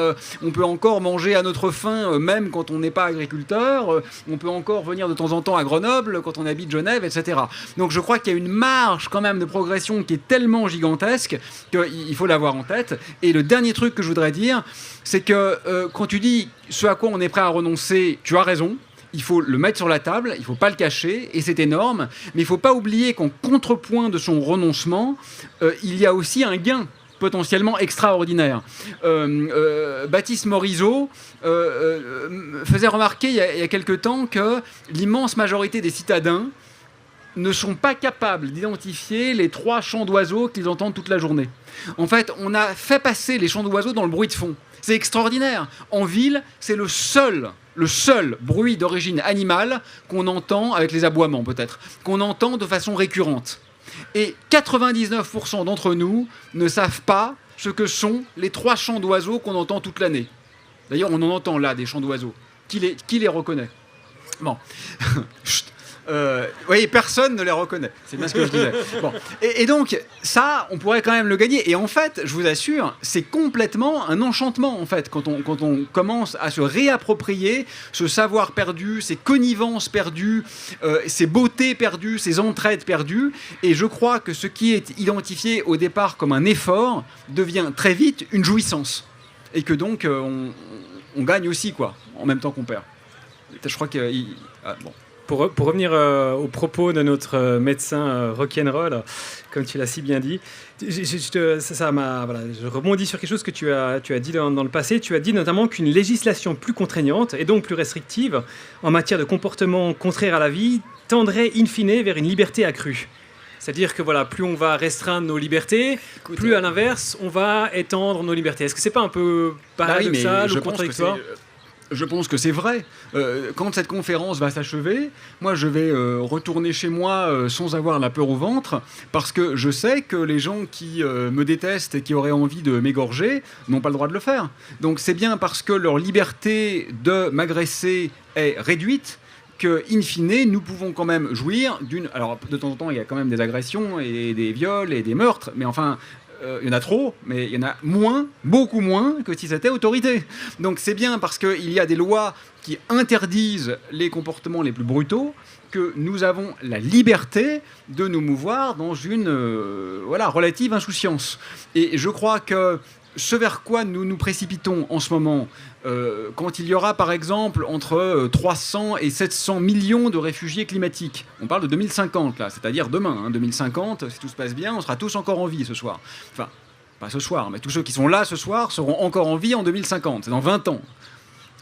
on peut encore manger à notre faim, même quand on n'est pas agriculteur, on peut encore venir de temps en temps à Grenoble, quand on habite Genève, etc. Donc je crois qu'il y a une marge quand même de progression qui est tellement gigantesque qu'il faut l'avoir en tête. Et le dernier truc que je voudrais dire, c'est que quand tu dis ce à quoi on est prêt à renoncer, tu as raison. Il faut le mettre sur la table, il ne faut pas le cacher, et c'est énorme. Mais il ne faut pas oublier qu'en contrepoint de son renoncement, il y a aussi un gain potentiellement extraordinaire. Baptiste Morisot faisait remarquer il y a quelque temps que l'immense majorité des citadins ne sont pas capables d'identifier les 3 chants d'oiseaux qu'ils entendent toute la journée. En fait, on a fait passer les chants d'oiseaux dans le bruit de fond. C'est extraordinaire. En ville, c'est le seul bruit d'origine animale qu'on entend, avec les aboiements peut-être, qu'on entend de façon récurrente. Et 99% d'entre nous ne savent pas ce que sont les 3 chants d'oiseaux qu'on entend toute l'année. D'ailleurs, on en entend là des chants d'oiseaux. Qui les reconnaît ? Bon. Vous voyez, personne ne les reconnaît. C'est bien ce que je disais. Bon. Et donc, ça, on pourrait quand même le gagner. Et en fait, je vous assure, c'est complètement un enchantement, en fait, quand on commence à se réapproprier ce savoir perdu, ces connivences perdues, ces beautés perdues, ces entraides perdues. Et je crois que ce qui est identifié au départ comme un effort devient très vite une jouissance. Et que donc, on gagne aussi, quoi, en même temps qu'on perd. Je crois que... bon. Pour revenir aux propos de notre médecin rock'n'roll, comme tu l'as si bien dit, je rebondis sur quelque chose que tu as dit dans le passé. Tu as dit notamment qu'une législation plus contraignante et donc plus restrictive en matière de comportement contraire à la vie tendrait in fine vers une liberté accrue. C'est-à-dire que voilà, plus on va restreindre nos libertés, plus à l'inverse, on va étendre nos libertés. Est-ce que c'est pas un peu paradoxal ou contradictoire ? Je pense que c'est vrai. Quand cette conférence va s'achever, moi je vais retourner chez moi sans avoir la peur au ventre, parce que je sais que les gens qui me détestent et qui auraient envie de m'égorger n'ont pas le droit de le faire. Donc c'est bien parce que leur liberté de m'agresser est réduite que, in fine, nous pouvons quand même jouir d'une... Alors, de temps en temps, il y a quand même des agressions et des viols et des meurtres, mais enfin, il y en a trop, mais il y en a moins, beaucoup moins que si c'était autorité. Donc c'est bien parce qu'il y a des lois qui interdisent les comportements les plus brutaux que nous avons la liberté de nous mouvoir dans une relative insouciance. Et je crois que ce vers quoi nous nous précipitons en ce moment, quand il y aura par exemple entre 300 et 700 millions de réfugiés climatiques, on parle de 2050 là, c'est-à-dire demain, 2050, si tout se passe bien, on sera tous encore en vie ce soir. Enfin, pas ce soir, mais tous ceux qui sont là ce soir seront encore en vie en 2050, c'est dans 20 ans.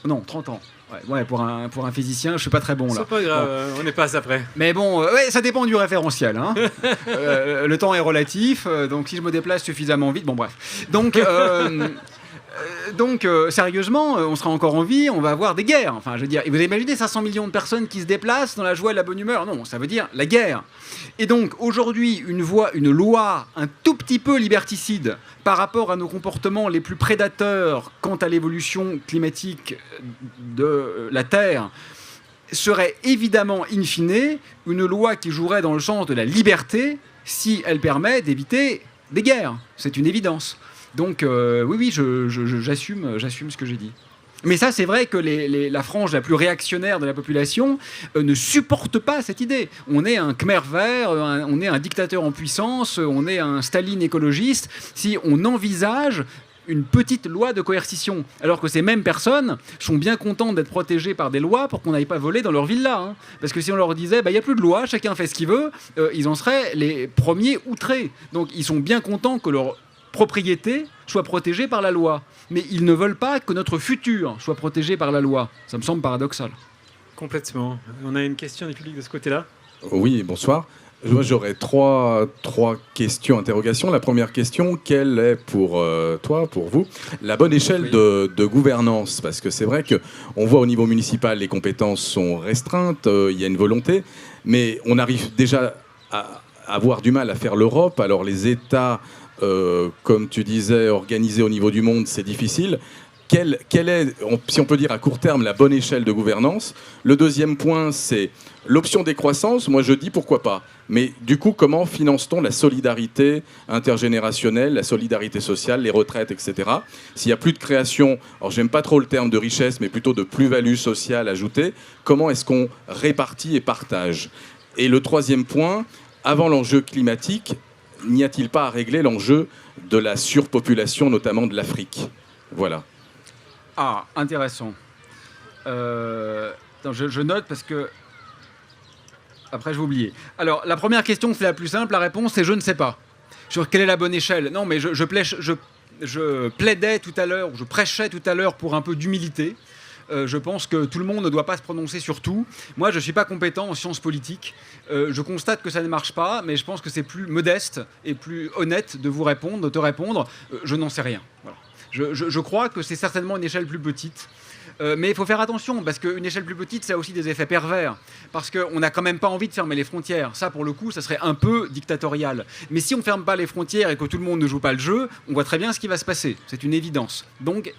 Non, 30 ans. Ouais, pour un physicien, je suis pas très bon là. C'est pas grave, bon. On n'est pas après. Mais bon, ça dépend du référentiel. Hein. Le temps est relatif, donc si je me déplace suffisamment vite, bon bref. Donc, sérieusement, on sera encore en vie, on va avoir des guerres. Enfin, je veux dire, et vous imaginez 500 millions de personnes qui se déplacent dans la joie et la bonne humeur? Non, ça veut dire la guerre. Et donc, aujourd'hui, une loi un tout petit peu liberticide par rapport à nos comportements les plus prédateurs quant à l'évolution climatique de la Terre serait évidemment, in fine, une loi qui jouerait dans le sens de la liberté si elle permet d'éviter des guerres. C'est une évidence. Donc oui, j'assume ce que j'ai dit. Mais ça, c'est vrai que la frange la plus réactionnaire de la population ne supporte pas cette idée. On est un Khmer vert, on est un dictateur en puissance, on est un Staline écologiste, si on envisage une petite loi de coercition, alors que ces mêmes personnes sont bien contentes d'être protégées par des lois pour qu'on n'aille pas voler dans leur villa. Hein. Parce que si on leur disait, il n'y a plus de loi, chacun fait ce qu'il veut, ils en seraient les premiers outrés. Donc ils sont bien contents que leur propriété soit protégée par la loi. Mais ils ne veulent pas que notre futur soit protégé par la loi. Ça me semble paradoxal. Complètement. On a une question du public de ce côté-là. Oui, bonsoir. Moi, j'aurais trois questions, interrogations. La première question, quelle est pour toi, pour vous, la bonne échelle de gouvernance? Parce que c'est vrai qu'on voit au niveau municipal, les compétences sont restreintes, il y a une volonté, mais on arrive déjà à avoir du mal à faire l'Europe. Alors les États, comme tu disais, organisés au niveau du monde, c'est difficile. Quelle est, si on peut dire à court terme, la bonne échelle de gouvernance? Le deuxième point, c'est l'option décroissance. Moi, je dis pourquoi pas. Mais du coup, comment finance-t-on la solidarité intergénérationnelle, la solidarité sociale, les retraites, etc. S'il n'y a plus de création, alors j'aime pas trop le terme de richesse, mais plutôt de plus-value sociale ajoutée, comment est-ce qu'on répartit et partage? Et le troisième point, avant l'enjeu climatique, n'y a-t-il pas à régler l'enjeu de la surpopulation, notamment de l'Afrique? Voilà. Ah, intéressant. Je note parce que... Après, je vais oublier. Alors, la première question, c'est la plus simple. La réponse, c'est je ne sais pas. Sur quelle est la bonne échelle? Non, mais je plaidais tout à l'heure, je prêchais tout à l'heure pour un peu d'humilité. Je pense que tout le monde ne doit pas se prononcer sur tout. Moi, je ne suis pas compétent en sciences politiques. Je constate que ça ne marche pas, mais je pense que c'est plus modeste et plus honnête de vous répondre, de te répondre. Je n'en sais rien. Voilà. Je crois que c'est certainement une échelle plus petite. Mais il faut faire attention, parce qu'une échelle plus petite, ça a aussi des effets pervers. Parce qu'on n'a quand même pas envie de fermer les frontières. Ça, pour le coup, ça serait un peu dictatorial. Mais si on ne ferme pas les frontières et que tout le monde ne joue pas le jeu, on voit très bien ce qui va se passer. C'est une évidence. Donc,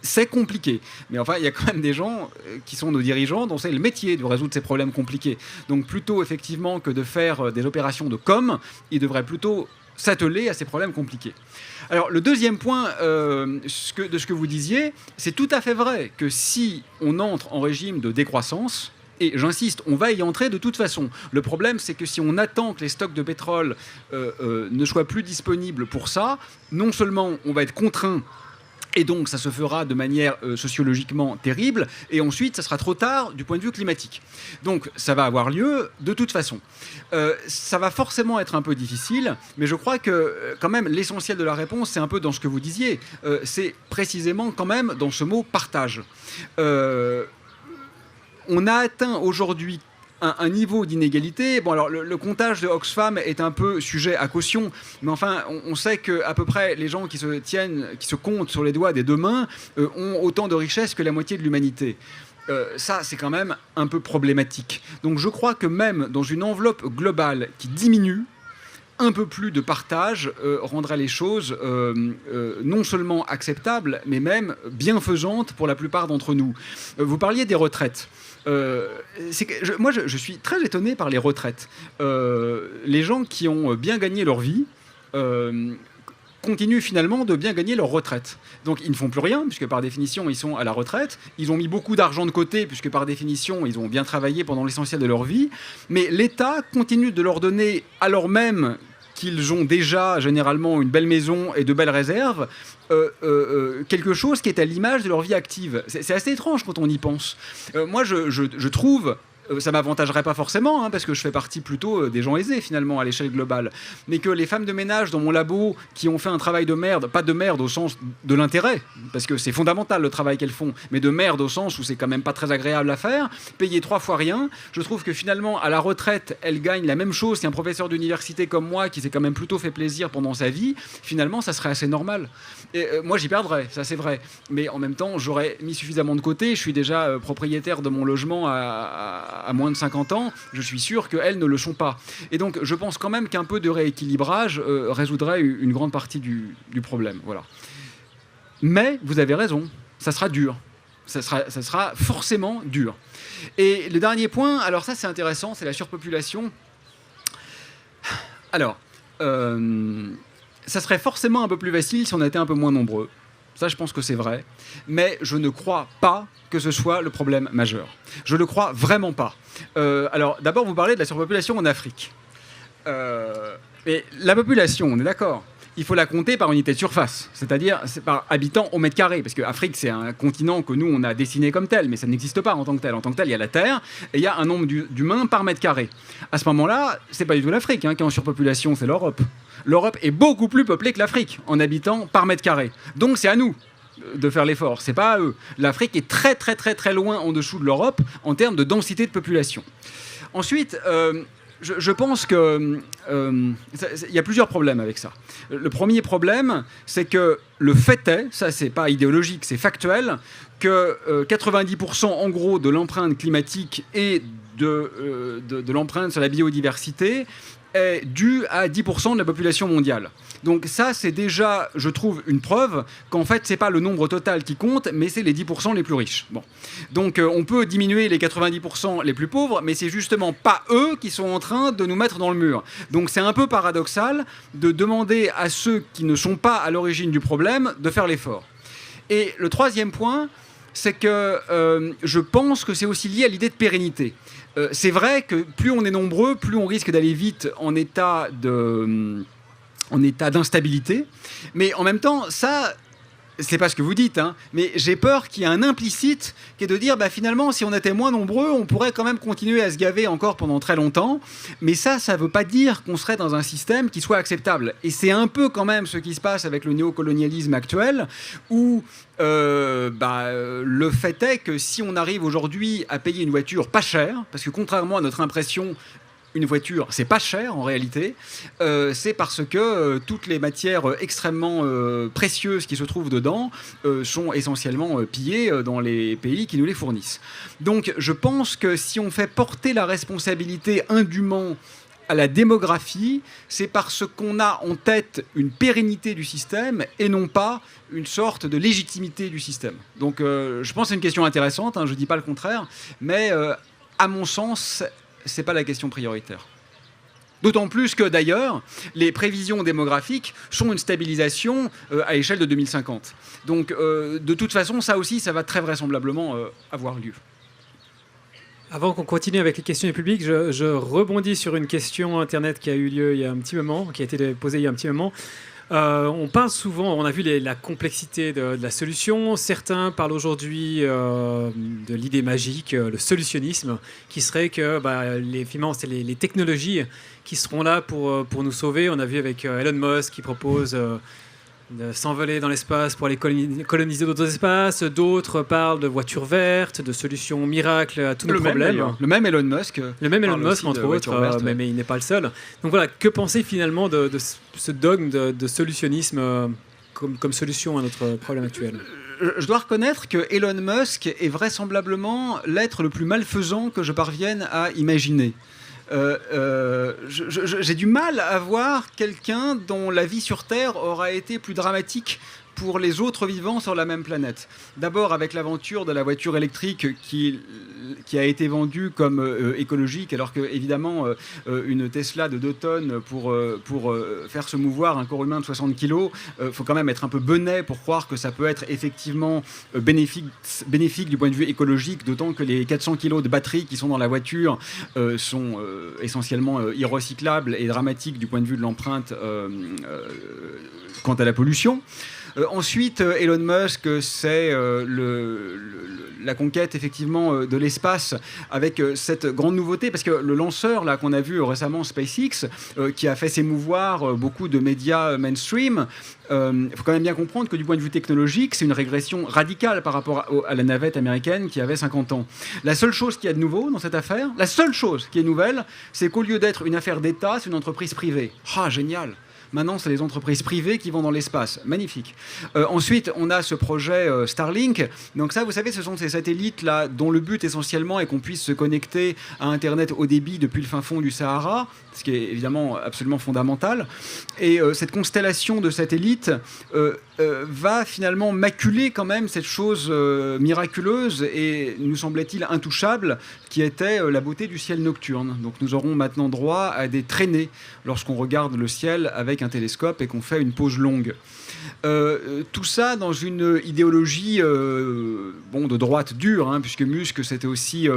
c'est compliqué. Mais enfin, il y a quand même des gens qui sont nos dirigeants dont c'est le métier de résoudre ces problèmes compliqués. Donc, plutôt, effectivement, que de faire des opérations de com', ils devraient plutôt s'atteler à ces problèmes compliqués. Alors, le deuxième point de ce que vous disiez, c'est tout à fait vrai que si on entre en régime de décroissance, et j'insiste, on va y entrer de toute façon. Le problème, c'est que si on attend que les stocks de pétrole ne soient plus disponibles pour ça, non seulement on va être contraint, et donc ça se fera de manière sociologiquement terrible, et ensuite ça sera trop tard du point de vue climatique. Donc ça va avoir lieu de toute façon. Ça va forcément être un peu difficile, mais je crois que quand même l'essentiel de la réponse, c'est un peu dans ce que vous disiez, c'est précisément quand même dans ce mot partage. On a atteint aujourd'hui un niveau d'inégalité. Bon, alors le comptage de Oxfam est un peu sujet à caution, mais enfin, on sait qu'à peu près les gens qui se comptent sur les doigts des deux mains ont autant de richesses que la moitié de l'humanité. Ça, c'est quand même un peu problématique. Donc je crois que même dans une enveloppe globale qui diminue, un peu plus de partage rendrait les choses non seulement acceptables, mais même bienfaisantes pour la plupart d'entre nous. Vous parliez des retraites. Moi, je suis très étonné par les retraites. Les gens qui ont bien gagné leur vie continuent finalement de bien gagner leur retraite. Donc ils ne font plus rien, puisque par définition, ils sont à la retraite. Ils ont mis beaucoup d'argent de côté, puisque par définition, ils ont bien travaillé pendant l'essentiel de leur vie. Mais l'État continue de leur donner, alors même qu'ils ont déjà généralement une belle maison et de belles réserves, quelque chose qui est à l'image de leur vie active. C'est assez étrange quand on y pense. Moi, je trouve... ça m'avantagerait pas forcément, hein, parce que je fais partie plutôt des gens aisés finalement à l'échelle globale, mais que les femmes de ménage dans mon labo qui ont fait un travail de merde, pas de merde au sens de l'intérêt, parce que c'est fondamental le travail qu'elles font, mais de merde au sens où c'est quand même pas très agréable à faire, payer 3 fois rien, je trouve que finalement à la retraite elles gagnent la même chose qu'un professeur d'université comme moi qui s'est quand même plutôt fait plaisir pendant sa vie, finalement ça serait assez normal. Et, moi j'y perdrais, ça c'est vrai, mais en même temps j'aurais mis suffisamment de côté, je suis déjà propriétaire de mon logement à moins de 50 ans, je suis sûr qu'elles ne le sont pas. Et donc, je pense quand même qu'un peu de rééquilibrage résoudrait une grande partie du problème. Voilà. Mais, vous avez raison, ça sera dur. Ça sera forcément dur. Et le dernier point, alors ça c'est intéressant, c'est la surpopulation. Alors, ça serait forcément un peu plus facile si on était un peu moins nombreux. Ça, je pense que c'est vrai. Mais je ne crois pas que ce soit le problème majeur. Je ne le crois vraiment pas. Alors, d'abord, vous parlez de la surpopulation en Afrique. Mais la population, on est d'accord, il faut la compter par unité de surface, c'est-à-dire par habitant au mètre carré, parce que l'Afrique, c'est un continent que nous, on a dessiné comme tel, mais ça n'existe pas en tant que tel. En tant que tel, il y a la Terre, et il y a un nombre d'humains par mètre carré. À ce moment-là, c'est pas du tout l'Afrique qui est en surpopulation, c'est l'Europe. L'Europe est beaucoup plus peuplée que l'Afrique en habitants par mètre carré. Donc c'est à nous de faire l'effort, c'est pas à eux. L'Afrique est très très très très loin en dessous de l'Europe en termes de densité de population. Ensuite, je pense qu'il y a plusieurs problèmes avec ça. Le premier problème, c'est que le fait est, ça c'est pas idéologique, c'est factuel, que 90% en gros de l'empreinte climatique et de l'empreinte sur la biodiversité est due à 10% de la population mondiale. Donc ça, c'est déjà, je trouve, une preuve qu'en fait, c'est pas le nombre total qui compte, mais c'est les 10% les plus riches. Bon. Donc on peut diminuer les 90% les plus pauvres, mais c'est justement pas eux qui sont en train de nous mettre dans le mur. Donc c'est un peu paradoxal de demander à ceux qui ne sont pas à l'origine du problème de faire l'effort. Et le troisième point, c'est que je pense que c'est aussi lié à l'idée de pérennité. C'est vrai que plus on est nombreux, plus on risque d'aller vite en état d'instabilité. Mais en même temps, ça, c'est pas ce que vous dites, hein, mais j'ai peur qu'il y ait un implicite qui est de dire, bah, finalement, si on était moins nombreux, on pourrait quand même continuer à se gaver encore pendant très longtemps. Mais ça veut pas dire qu'on serait dans un système qui soit acceptable. Et c'est un peu quand même ce qui se passe avec le néocolonialisme actuel, où le fait est que si on arrive aujourd'hui à payer une voiture pas chère, parce que contrairement à notre impression, une voiture, c'est pas cher en réalité, c'est parce que toutes les matières extrêmement précieuses qui se trouvent dedans sont essentiellement pillées dans les pays qui nous les fournissent. Donc je pense que si on fait porter la responsabilité indûment à la démographie, c'est parce qu'on a en tête une pérennité du système et non pas une sorte de légitimité du système. Donc je pense que c'est une question intéressante, hein, je ne dis pas le contraire, mais à mon sens, ce n'est pas la question prioritaire. D'autant plus que d'ailleurs, les prévisions démographiques sont une stabilisation à l'échelle de 2050. Donc de toute façon, ça aussi, ça va très vraisemblablement avoir lieu. Avant qu'on continue avec les questions du public, je rebondis sur une question Internet qui a eu lieu il y a un petit moment, qui a été posée il y a un petit moment. On parle souvent, on a vu la complexité de la solution. Certains parlent aujourd'hui de l'idée magique, le solutionnisme, qui serait que c'est les technologies qui seront là pour nous sauver. On a vu avec Elon Musk qui propose de s'envoler dans l'espace pour aller coloniser d'autres espaces. D'autres parlent de voitures vertes, de solutions miracles à tous nos problèmes. Le même Elon Musk. Entre autres, mais il n'est pas le seul. Donc voilà, que penser finalement de ce dogme de solutionnisme comme solution à notre problème actuel? Je dois reconnaître que Elon Musk est vraisemblablement l'être le plus malfaisant que je parvienne à imaginer. J'ai du mal à voir quelqu'un dont la vie sur Terre aura été plus dramatique pour les autres vivants sur la même planète. D'abord avec l'aventure de la voiture électrique qui a été vendue comme écologique, alors que évidemment une Tesla de 2 tonnes pour faire se mouvoir un corps humain de 60 kilos, faut quand même être un peu benet pour croire que ça peut être effectivement bénéfique du point de vue écologique, d'autant que les 400 kilos de batterie qui sont dans la voiture sont essentiellement irrecyclables et dramatiques du point de vue de l'empreinte quant à la pollution. Ensuite, Elon Musk, c'est la conquête effectivement de l'espace avec cette grande nouveauté, parce que le lanceur là qu'on a vu récemment, SpaceX, qui a fait s'émouvoir beaucoup de médias mainstream, faut quand même bien comprendre que du point de vue technologique, c'est une régression radicale par rapport à la navette américaine qui avait 50 ans. La seule chose qu'il y a de nouveau dans cette affaire, la seule chose qui est nouvelle, c'est qu'au lieu d'être une affaire d'État, c'est une entreprise privée. Ah, génial! Maintenant, c'est les entreprises privées qui vont dans l'espace. Magnifique. Ensuite, on a ce projet Starlink. Donc ça, vous savez, ce sont ces satellites-là dont le but essentiellement est qu'on puisse se connecter à Internet haut débit depuis le fin fond du Sahara, ce qui est évidemment absolument fondamental. Et cette constellation de satellites va finalement maculer quand même cette chose miraculeuse et, nous semblait-il, intouchable, qui était la beauté du ciel nocturne. Donc nous aurons maintenant droit à des traînées lorsqu'on regarde le ciel avec un télescope et qu'on fait une pause longue. Tout ça dans une idéologie de droite dure, hein, puisque Musk c'était aussi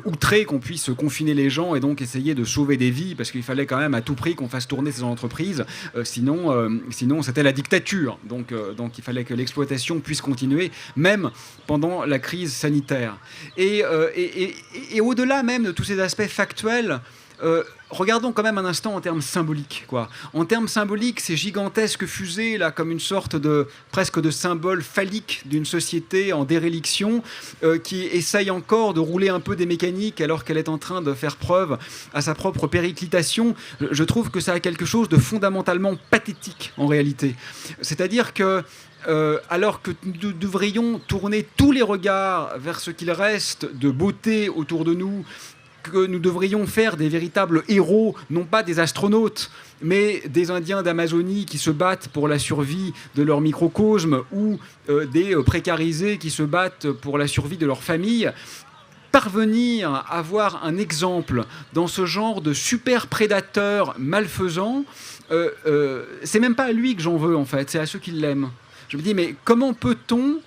outré qu'on puisse confiner les gens et donc essayer de sauver des vies, parce qu'il fallait quand même à tout prix qu'on fasse tourner ces entreprises, sinon c'était la dictature. Donc il fallait que l'exploitation puisse continuer même pendant la crise sanitaire. Et au-delà même de tous ces aspects factuels, regardons quand même un instant en termes symboliques, quoi. En termes symboliques, ces gigantesques fusées, là, comme une sorte presque de symbole phallique d'une société en déréliction, qui essaye encore de rouler un peu des mécaniques alors qu'elle est en train de faire preuve à sa propre périclitation. Je trouve que ça a quelque chose de fondamentalement pathétique, en réalité. C'est-à-dire que alors que nous devrions tourner tous les regards vers ce qu'il reste de beauté autour de nous, que nous devrions faire des véritables héros, non pas des astronautes, mais des Indiens d'Amazonie qui se battent pour la survie de leur microcosme, ou des précarisés qui se battent pour la survie de leur famille. Parvenir à avoir un exemple dans ce genre de super prédateur malfaisant, c'est même pas à lui que j'en veux en fait, c'est à ceux qui l'aiment. Je me dis, mais comment peut-on...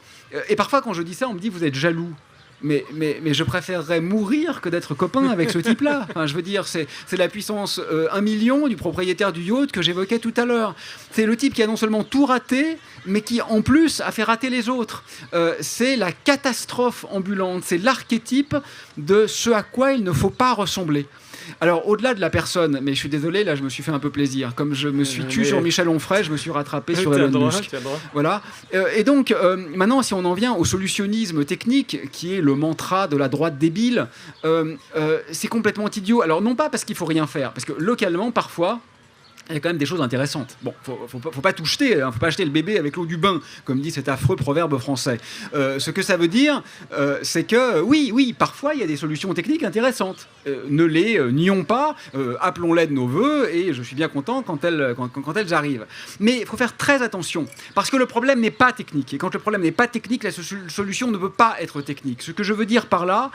Et parfois quand je dis ça, on me dit, vous êtes jaloux. Mais je préférerais mourir que d'être copain avec ce type-là. Enfin, je veux dire, c'est la puissance 1 million du propriétaire du yacht que j'évoquais tout à l'heure. C'est le type qui a non seulement tout raté, mais qui en plus a fait rater les autres. C'est la catastrophe ambulante, c'est l'archétype de ce à quoi il ne faut pas ressembler. Alors, au-delà de la personne, mais je suis désolé, là, je me suis fait un peu plaisir. Comme je me suis tué sur Michel Onfray, je me suis rattrapé sur Elon Musk. Voilà. Et donc, maintenant, si on en vient au solutionnisme technique, qui est le mantra de la droite débile, c'est complètement idiot. Alors, non pas parce qu'il faut rien faire, parce que localement, parfois, il y a quand même des choses intéressantes. Bon, faut pas tout jeter, hein, faut pas jeter le bébé avec l'eau du bain, comme dit cet affreux proverbe français. Ce que ça veut dire, c'est que oui, parfois il y a des solutions techniques intéressantes. Ne les nions pas, appelons-les de nos voeux, et je suis bien content quand elles arrivent. Mais il faut faire très attention, parce que le problème n'est pas technique. Et quand le problème n'est pas technique, la solution ne peut pas être technique. Ce que je veux dire par là,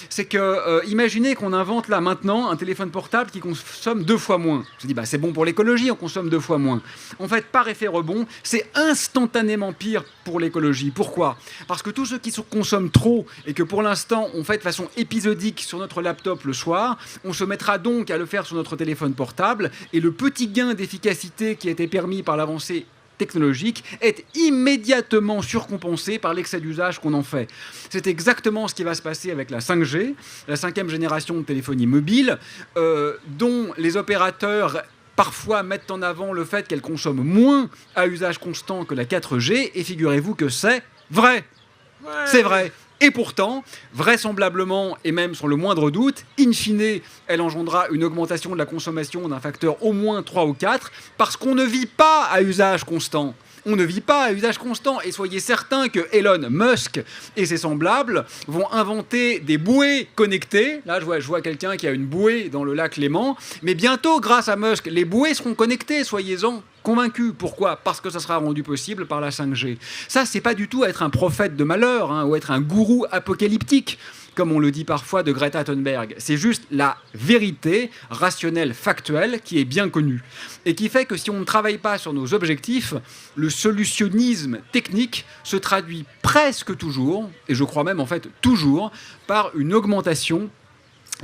c'est que imaginez qu'on invente là maintenant un téléphone portable qui consomme 2 fois moins. Je dis, c'est bon pour l'écologie, on consomme 2 fois moins. En fait, par effet rebond, c'est instantanément pire pour l'écologie. Pourquoi ? Parce que tous ceux qui consomment trop et que pour l'instant on fait de façon épisodique sur notre laptop le soir, on se mettra donc à le faire sur notre téléphone portable, et le petit gain d'efficacité qui a été permis par l'avancée technologique est immédiatement surcompensé par l'excès d'usage qu'on en fait. C'est exactement ce qui va se passer avec la 5G, la 5e génération de téléphonie mobile, dont les opérateurs parfois mettent en avant le fait qu'elle consomme moins à usage constant que la 4G, et figurez-vous que c'est vrai. C'est vrai. Et pourtant, vraisemblablement, et même sans le moindre doute, in fine, elle engendrera une augmentation de la consommation d'un facteur au moins 3 ou 4, parce qu'on ne vit pas à usage constant. On ne vit pas à usage constant, et soyez certains que Elon Musk et ses semblables vont inventer des bouées connectées. Là, je vois quelqu'un qui a une bouée dans le lac Léman, mais bientôt, grâce à Musk, les bouées seront connectées, soyez-en convaincus. Pourquoi ? Parce que ça sera rendu possible par la 5G. Ça, c'est pas du tout être un prophète de malheur, ou être un gourou apocalyptique, comme on le dit parfois de Greta Thunberg. C'est juste la vérité rationnelle, factuelle, qui est bien connue. Et qui fait que si on ne travaille pas sur nos objectifs, le solutionnisme technique se traduit presque toujours, et je crois même en fait toujours, par une augmentation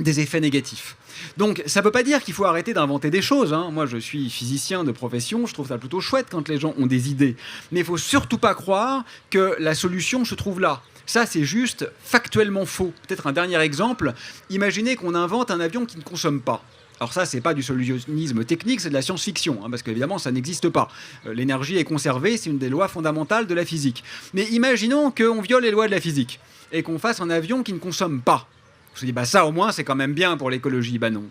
des effets négatifs. Donc ça ne veut pas dire qu'il faut arrêter d'inventer des choses. Moi je suis physicien de profession, je trouve ça plutôt chouette quand les gens ont des idées. Mais il ne faut surtout pas croire que la solution se trouve là. Ça, c'est juste factuellement faux. Peut-être un dernier exemple. Imaginez qu'on invente un avion qui ne consomme pas. Alors ça, c'est pas du solutionnisme technique, c'est de la science-fiction, parce qu'évidemment, ça n'existe pas. L'énergie est conservée, c'est une des lois fondamentales de la physique. Mais imaginons qu'on viole les lois de la physique et qu'on fasse un avion qui ne consomme pas. On se dit, ça au moins, c'est quand même bien pour l'écologie. Non.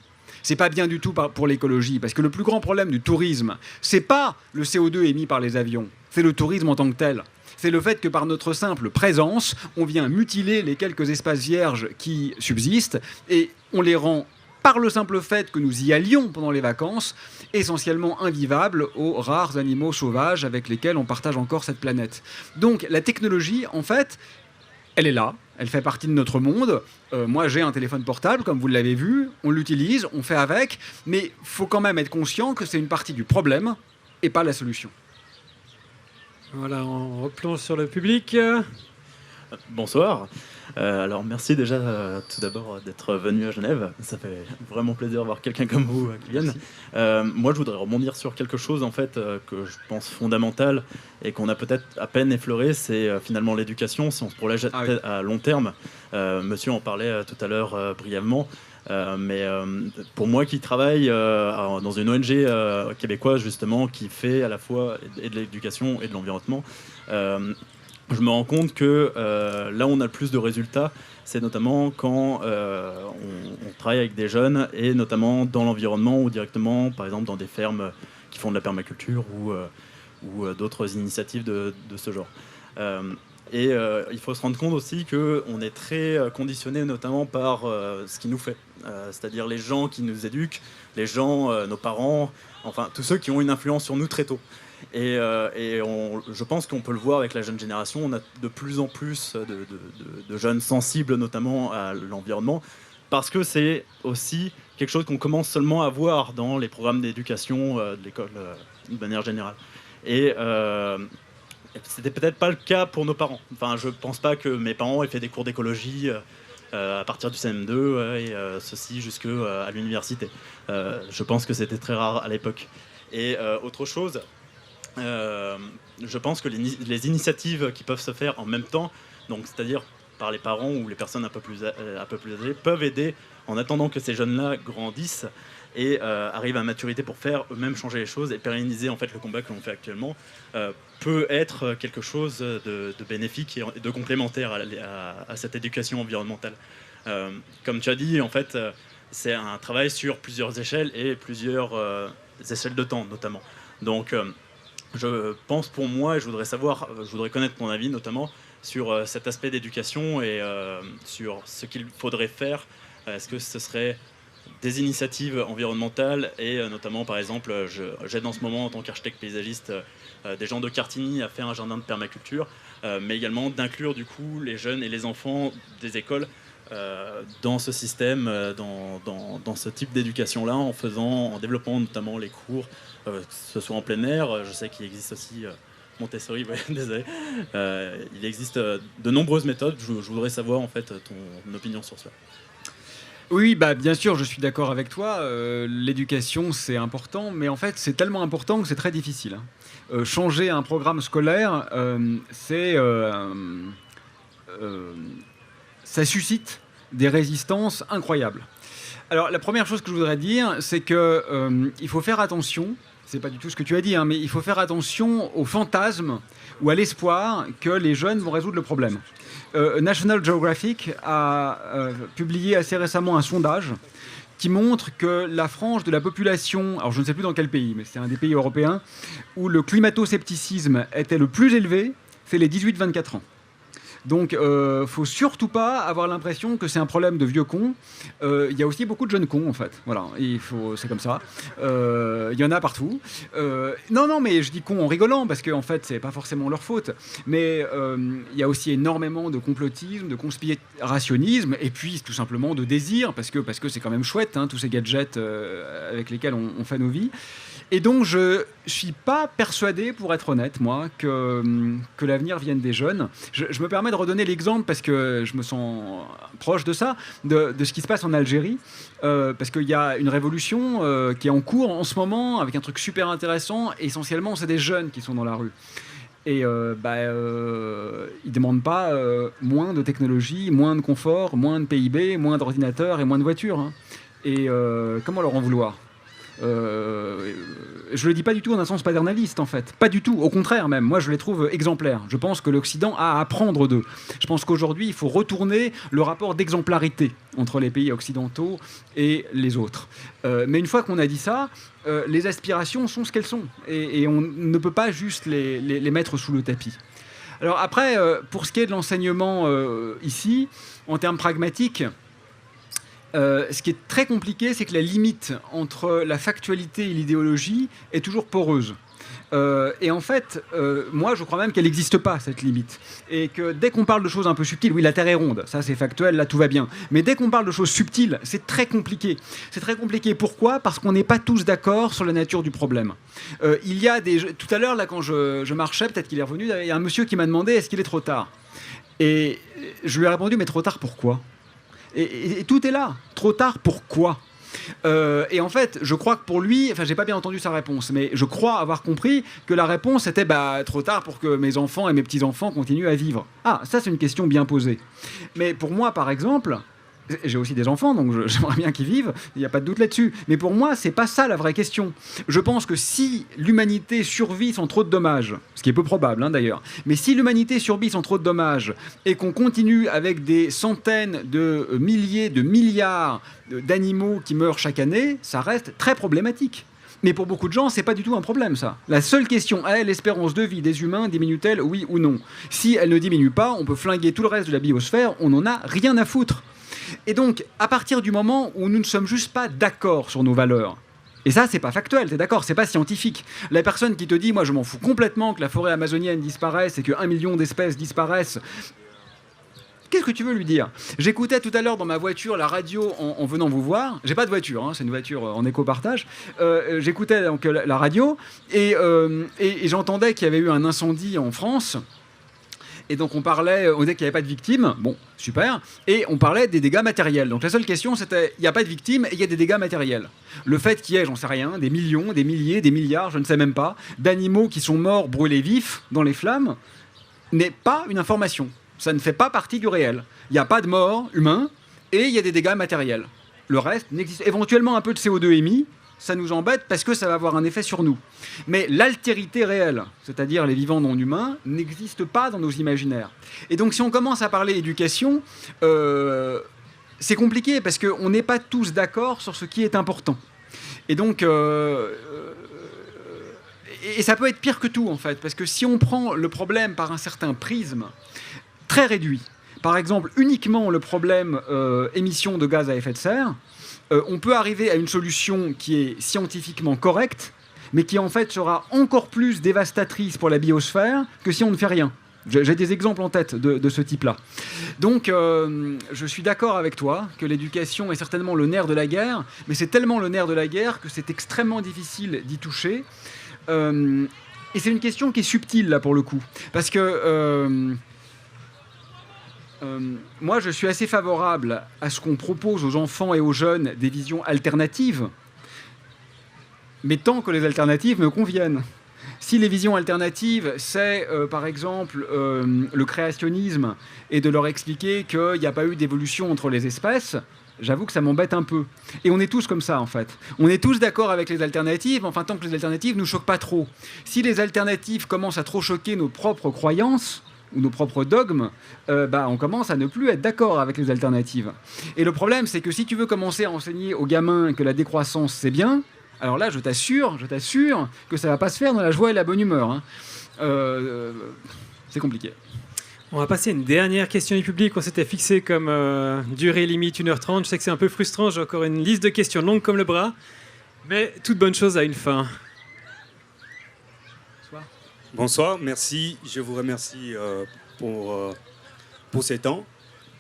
C'est pas bien du tout pour l'écologie, parce que le plus grand problème du tourisme, c'est pas le CO2 émis par les avions, c'est le tourisme en tant que tel. C'est le fait que par notre simple présence, on vient mutiler les quelques espaces vierges qui subsistent et on les rend, par le simple fait que nous y allions pendant les vacances, essentiellement invivables aux rares animaux sauvages avec lesquels on partage encore cette planète. Donc la technologie, en fait, elle est là, elle fait partie de notre monde. Moi, j'ai un téléphone portable, comme vous l'avez vu, on l'utilise, on fait avec, mais il faut quand même être conscient que c'est une partie du problème et pas la solution. Voilà, on replonge sur le public. Bonsoir. Alors merci déjà tout d'abord d'être venu à Genève. Ça fait vraiment plaisir de voir quelqu'un comme vous qui vienne. Moi je voudrais rebondir sur quelque chose en fait que je pense fondamental et qu'on a peut-être à peine effleuré, c'est finalement l'éducation si on se projette à long terme. Monsieur en parlait tout à l'heure brièvement. Mais pour moi qui travaille dans une ONG québécoise justement qui fait à la fois et de l'éducation et de l'environnement, je me rends compte que là où on a le plus de résultats, c'est notamment quand on travaille avec des jeunes et notamment dans l'environnement ou directement par exemple dans des fermes qui font de la permaculture ou d'autres initiatives de ce genre. Et il faut se rendre compte aussi qu'on est très conditionné notamment par ce qui nous fait. C'est-à-dire les gens qui nous éduquent, les gens, nos parents, enfin tous ceux qui ont une influence sur nous très tôt. Et je pense qu'on peut le voir avec la jeune génération, on a de plus en plus de jeunes sensibles notamment à l'environnement, parce que c'est aussi quelque chose qu'on commence seulement à voir dans les programmes d'éducation de l'école de manière générale. Et c'était peut-être pas le cas pour nos parents. Enfin, je pense pas que mes parents aient fait des cours d'écologie à partir du CM2 et ceci jusqu'à l'université. Je pense que c'était très rare à l'époque. Et autre chose, je pense que les initiatives qui peuvent se faire en même temps, donc c'est-à-dire par les parents ou les personnes un peu plus âgées, peuvent aider en attendant que ces jeunes-là grandissent et arrivent à maturité pour faire eux-mêmes changer les choses et pérenniser en fait le combat que l'on fait actuellement, peut être quelque chose de bénéfique et de complémentaire à cette éducation environnementale. Comme tu as dit, en fait, c'est un travail sur plusieurs échelles et plusieurs échelles de temps notamment. Donc je pense pour moi, et je voudrais connaître ton avis notamment sur cet aspect d'éducation et sur ce qu'il faudrait faire. Est-ce que ce serait des initiatives environnementales et notamment par exemple, j'aide en ce moment en tant qu'architecte paysagiste des gens de Cartigny à faire un jardin de permaculture, mais également d'inclure du coup les jeunes et les enfants des écoles dans ce système, dans ce type d'éducation-là, en développant notamment les cours, que ce soit en plein air. Je sais qu'il existe aussi Montessori, ouais, désolé. Il existe de nombreuses méthodes. Je voudrais savoir en fait ton opinion sur cela. Oui, bien sûr, je suis d'accord avec toi. L'éducation, c'est important, mais en fait, c'est tellement important que c'est très difficile. Changer un programme scolaire, ça suscite des résistances incroyables. Alors, la première chose que je voudrais dire, c'est qu'il faut faire attention, c'est pas du tout ce que tu as dit, hein, mais il faut faire attention au fantasme ou à l'espoir que les jeunes vont résoudre le problème. National Geographic a publié assez récemment un sondage qui montre que la frange de la population, alors je ne sais plus dans quel pays, mais c'est un des pays européens, où le climato-scepticisme était le plus élevé, c'est les 18-24 ans. Donc, faut surtout pas avoir l'impression que c'est un problème de vieux cons. Il y a aussi beaucoup de jeunes cons, en fait. Voilà, c'est comme ça. Il y en a partout. Non, mais je dis cons en rigolant, parce qu'en fait, c'est pas forcément leur faute. Mais il y a aussi énormément de complotisme, de conspirationnisme, et puis tout simplement de désir, parce que c'est quand même chouette, hein, tous ces gadgets avec lesquels on fait nos vies. Et donc, je suis pas persuadé, pour être honnête, moi, que l'avenir vienne des jeunes. Je me permets de redonner l'exemple, parce que je me sens proche de ça, de ce qui se passe en Algérie, parce qu'il y a une révolution qui est en cours en ce moment, avec un truc super intéressant. Et essentiellement, c'est des jeunes qui sont dans la rue. Et ils ne demandent pas moins de technologie, moins de confort, moins de PIB, moins d'ordinateurs et moins de voitures. Hein. Et comment leur en vouloir ? Je le dis pas du tout en un sens paternaliste, en fait, pas du tout, au contraire même, moi je les trouve exemplaires. Je pense que l'Occident a à apprendre d'eux. Je pense qu'aujourd'hui il faut retourner le rapport d'exemplarité entre les pays occidentaux et les autres. Mais une fois qu'on a dit ça, les aspirations sont ce qu'elles sont, et on ne peut pas juste les mettre sous le tapis. Alors après, pour ce qui est de l'enseignement ici, en termes pragmatiques, ce qui est très compliqué, c'est que la limite entre la factualité et l'idéologie est toujours poreuse. Et en fait, moi, je crois même qu'elle n'existe pas, cette limite. Et que dès qu'on parle de choses un peu subtiles, oui, la Terre est ronde, ça c'est factuel, là tout va bien. Mais dès qu'on parle de choses subtiles, c'est très compliqué. C'est très compliqué. Pourquoi ? Parce qu'on n'est pas tous d'accord sur la nature du problème. Il y a tout à l'heure, là, quand je marchais, peut-être qu'il est revenu, il y a un monsieur qui m'a demandé est-ce qu'il est trop tard ? Et je lui ai répondu mais trop tard pourquoi ? Et tout est là. Trop tard, pourquoi ? Et en fait, je crois que pour lui, enfin, j'ai pas bien entendu sa réponse, mais je crois avoir compris que la réponse était trop tard pour que mes enfants et mes petits-enfants continuent à vivre. Ah, ça, c'est une question bien posée. Mais pour moi, par exemple, j'ai aussi des enfants, donc j'aimerais bien qu'ils vivent, il n'y a pas de doute là-dessus. Mais pour moi, c'est pas ça la vraie question. Je pense que si l'humanité survit sans trop de dommages, ce qui est peu probable d'ailleurs, mais si l'humanité survit sans trop de dommages et qu'on continue avec des centaines de milliers, de milliards d'animaux qui meurent chaque année, ça reste très problématique. Mais pour beaucoup de gens, c'est pas du tout un problème, ça. La seule question est, l'espérance de vie des humains diminue-t-elle, oui ou non ? Si elle ne diminue pas, on peut flinguer tout le reste de la biosphère, on n'en a rien à foutre. Et donc, à partir du moment où nous ne sommes juste pas d'accord sur nos valeurs, et ça, c'est pas factuel, t'es d'accord, c'est pas scientifique. La personne qui te dit, moi je m'en fous complètement que la forêt amazonienne disparaisse et que 1 million d'espèces disparaissent, qu'est-ce que tu veux lui dire ? J'écoutais tout à l'heure dans ma voiture la radio en venant vous voir. J'ai pas de voiture, c'est une voiture en éco-partage. J'écoutais donc la radio et j'entendais qu'il y avait eu un incendie en France. Et donc on disait qu'il n'y avait pas de victimes, bon, super, et on parlait des dégâts matériels. Donc la seule question c'était, il n'y a pas de victimes et il y a des dégâts matériels. Le fait qu'il y ait, j'en sais rien, des millions, des milliers, des milliards, je ne sais même pas, d'animaux qui sont morts brûlés vifs dans les flammes, n'est pas une information. Ça ne fait pas partie du réel. Il n'y a pas de morts humains et il y a des dégâts matériels. Le reste n'existe. Éventuellement un peu de CO2 émis, ça nous embête parce que ça va avoir un effet sur nous. Mais l'altérité réelle, c'est-à-dire les vivants non humains, n'existe pas dans nos imaginaires. Et donc si on commence à parler éducation, c'est compliqué parce qu'on n'est pas tous d'accord sur ce qui est important. Et donc... et ça peut être pire que tout en fait, parce que si on prend le problème par un certain prisme très réduit, par exemple uniquement le problème émissions de gaz à effet de serre, on peut arriver à une solution qui est scientifiquement correcte, mais qui en fait sera encore plus dévastatrice pour la biosphère que si on ne fait rien. J'ai des exemples en tête de ce type-là. Donc, je suis d'accord avec toi que l'éducation est certainement le nerf de la guerre, mais c'est tellement le nerf de la guerre que c'est extrêmement difficile d'y toucher. Et c'est une question qui est subtile, là, pour le coup. Parce que... moi, je suis assez favorable à ce qu'on propose aux enfants et aux jeunes des visions alternatives, mais tant que les alternatives me conviennent. Si les visions alternatives, c'est par exemple le créationnisme et de leur expliquer qu'il n'y a pas eu d'évolution entre les espèces, j'avoue que ça m'embête un peu. Et on est tous comme ça, en fait. On est tous d'accord avec les alternatives, enfin, tant que les alternatives ne nous choquent pas trop. Si les alternatives commencent à trop choquer nos propres croyances ou nos propres dogmes, on commence à ne plus être d'accord avec les alternatives. Et le problème, c'est que si tu veux commencer à enseigner aux gamins que la décroissance, c'est bien, alors là, je t'assure que ça ne va pas se faire dans la joie et la bonne humeur. Hein. C'est compliqué. On va passer à une dernière question du public. On s'était fixé comme durée limite 1h30. Je sais que c'est un peu frustrant. J'ai encore une liste de questions longue comme le bras. Mais toute bonne chose a une fin. Bonsoir, merci. Je vous remercie pour ces temps.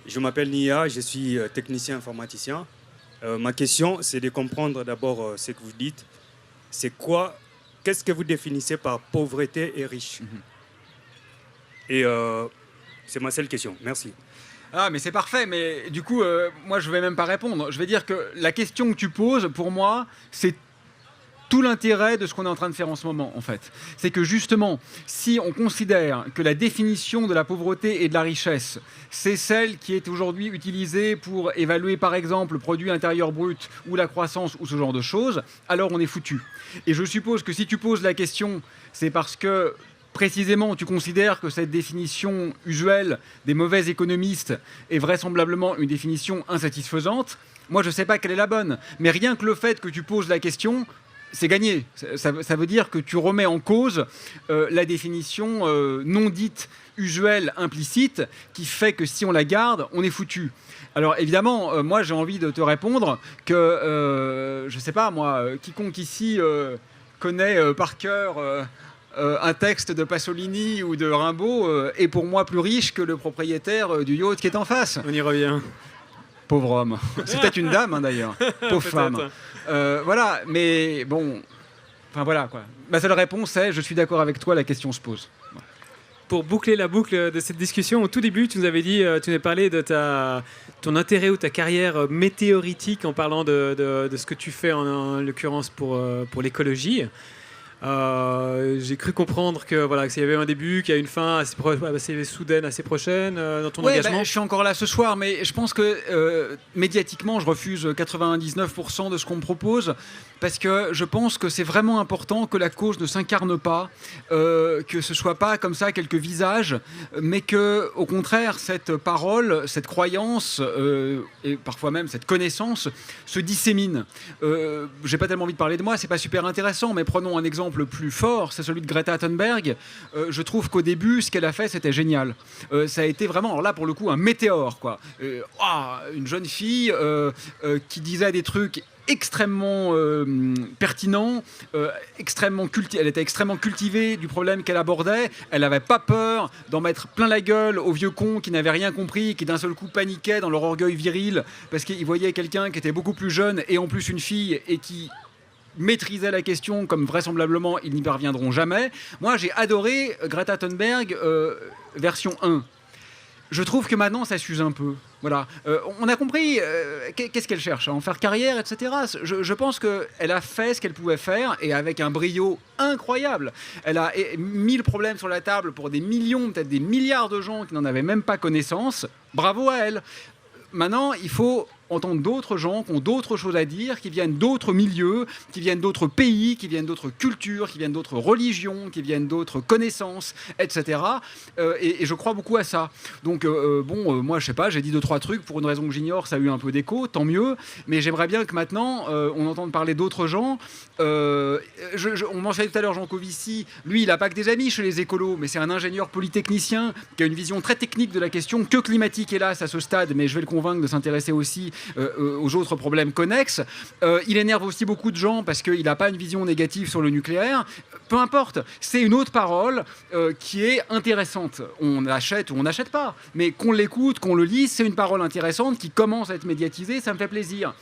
Je m'appelle Nia, je suis technicien informaticien. Ma question, c'est de comprendre d'abord ce que vous dites. Qu'est-ce que vous définissez par pauvreté et riche? Et c'est ma seule question. Merci. Ah, mais c'est parfait. Mais du coup, moi, je ne vais même pas répondre. Je vais dire que la question que tu poses, pour moi, c'est tout l'intérêt de ce qu'on est en train de faire en ce moment, en fait. C'est que justement, si on considère que la définition de la pauvreté et de la richesse, c'est celle qui est aujourd'hui utilisée pour évaluer, par exemple, le produit intérieur brut ou la croissance ou ce genre de choses, alors on est foutu. Et je suppose que si tu poses la question, c'est parce que précisément, tu considères que cette définition usuelle des mauvais économistes est vraisemblablement une définition insatisfaisante. Moi, je ne sais pas quelle est la bonne. Mais rien que le fait que tu poses la question, c'est gagné. Ça veut dire que tu remets en cause la définition non dite usuelle implicite qui fait que si on la garde, on est foutu. Alors évidemment, moi j'ai envie de te répondre que, je ne sais pas moi, quiconque ici connaît par cœur un texte de Pasolini ou de Rimbaud est pour moi plus riche que le propriétaire du yacht qui est en face. On y revient. Pauvre homme. C'est peut-être une dame, hein, d'ailleurs. Pauvre femme. Voilà, mais bon... Enfin voilà, quoi. Ma seule réponse est, je suis d'accord avec toi, la question se pose. Voilà. Pour boucler la boucle de cette discussion, au tout début, tu nous avais dit, tu nous avais parlé de ton intérêt ou ta carrière météoritique en parlant de ce que tu fais en l'occurrence pour l'écologie. J'ai cru comprendre que voilà, qu'il y avait un début, qu'il y a une fin assez soudaine, assez prochaine dans ton engagement. Je suis encore là ce soir, mais je pense que médiatiquement, je refuse 99% de ce qu'on me propose, parce que je pense que c'est vraiment important que la cause ne s'incarne pas, que ce soit pas comme ça quelques visages, mais que, au contraire, cette parole, cette croyance et parfois même cette connaissance se dissémine. J'ai pas tellement envie de parler de moi, c'est pas super intéressant, mais prenons un exemple le plus fort, c'est celui de Greta Thunberg. Je trouve qu'au début, ce qu'elle a fait, c'était génial. Ça a été vraiment, alors là, pour le coup, un météore, quoi. Une jeune fille qui disait des trucs extrêmement pertinents, elle était extrêmement cultivée du problème qu'elle abordait. Elle n'avait pas peur d'en mettre plein la gueule aux vieux cons qui n'avaient rien compris, qui d'un seul coup paniquaient dans leur orgueil viril parce qu'ils voyaient quelqu'un qui était beaucoup plus jeune et en plus une fille et qui maîtrisaient la question comme vraisemblablement ils n'y parviendront jamais. Moi, j'ai adoré Greta Thunberg version 1. Je trouve que maintenant, ça s'use un peu. Voilà. On a compris qu'est-ce qu'elle cherche, à en faire carrière, etc. Je pense qu'elle a fait ce qu'elle pouvait faire, et avec un brio incroyable. Elle a mis le problème sur la table pour des millions, peut-être des milliards de gens qui n'en avaient même pas connaissance. Bravo à elle. Maintenant, il faut entendre d'autres gens qui ont d'autres choses à dire, qui viennent d'autres milieux, qui viennent d'autres pays, qui viennent d'autres cultures, qui viennent d'autres religions, qui viennent d'autres connaissances, etc. Et je crois beaucoup à ça. Donc, moi, je sais pas, j'ai dit 2-3 trucs, pour une raison que j'ignore, ça a eu un peu d'écho, tant mieux, mais j'aimerais bien que maintenant, on entende parler d'autres gens. On mentionnait tout à l'heure Jean Covici, lui, il n'a pas que des amis chez les écolos, mais c'est un ingénieur polytechnicien qui a une vision très technique de la question, que climatique, hélas, à ce stade, mais je vais le convaincre de s'intéresser aussi aux autres problèmes connexes. Il énerve aussi beaucoup de gens parce qu'il n'a pas une vision négative sur le nucléaire. Peu importe, c'est une autre parole qui est intéressante. On achète ou on n'achète pas, mais qu'on l'écoute, qu'on le lise, c'est une parole intéressante qui commence à être médiatisée, ça me fait plaisir.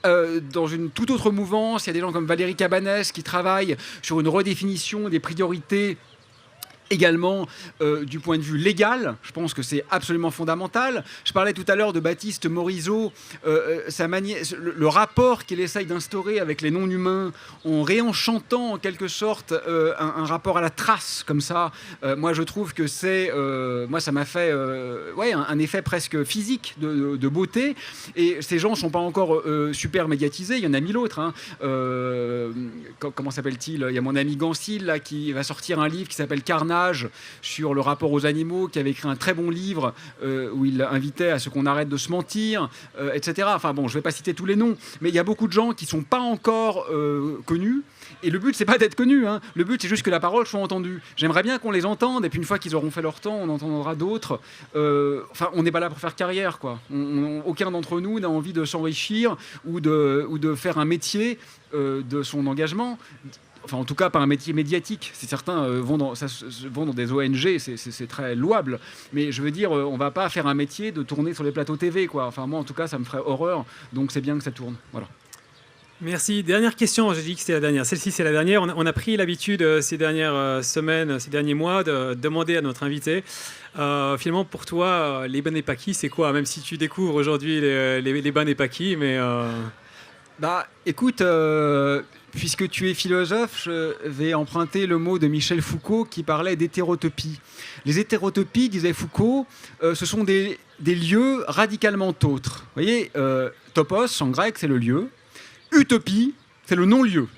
Dans une toute autre mouvance, il y a des gens comme Valérie Cabanès qui travaillent sur une redéfinition des priorités Également, du point de vue légal, je pense que c'est absolument fondamental. Je parlais tout à l'heure de Baptiste Morisot, le rapport qu'il essaye d'instaurer avec les non-humains, en réenchantant en quelque sorte un rapport à la trace comme ça. Moi, je trouve que moi, ça m'a fait un effet presque physique de beauté. Et ces gens ne sont pas encore super médiatisés. Il y en a mille autres. Hein. Comment s'appelle-t-il ? Il y a mon ami Gansil là, qui va sortir un livre qui s'appelle Carnage, sur le rapport aux animaux, qui avait écrit un très bon livre où il invitait à ce qu'on arrête de se mentir, etc. Enfin bon, je ne vais pas citer tous les noms, mais il y a beaucoup de gens qui ne sont pas encore connus. Et le but, c'est pas d'être connu, hein. Le but, c'est juste que la parole soit entendue. J'aimerais bien qu'on les entende, et puis une fois qu'ils auront fait leur temps, on entendra d'autres. Enfin, on n'est pas là pour faire carrière, quoi. Aucun d'entre nous n'a envie de s'enrichir ou de faire un métier de son engagement. Enfin, en tout cas, pas un métier médiatique. Si certains vont dans des ONG, c'est très louable. Mais je veux dire, on ne va pas faire un métier de tourner sur les plateaux TV, quoi. Enfin, moi, en tout cas, ça me ferait horreur. Donc, c'est bien que ça tourne. Voilà. Merci. Dernière question, j'ai dit que c'était la dernière. Celle-ci, c'est la dernière. On a pris l'habitude ces dernières semaines, ces derniers mois, de demander à notre invité, finalement, pour toi, les Ban Epaki, c'est quoi ? Même si tu découvres aujourd'hui les Ban Epaki, mais... Bah, écoute, puisque tu es philosophe, je vais emprunter le mot de Michel Foucault qui parlait d'hétérotopie. Les hétérotopies, disait Foucault, ce sont des lieux radicalement autres. Vous voyez, topos, en grec, c'est le lieu. Utopie, c'est le non-lieu.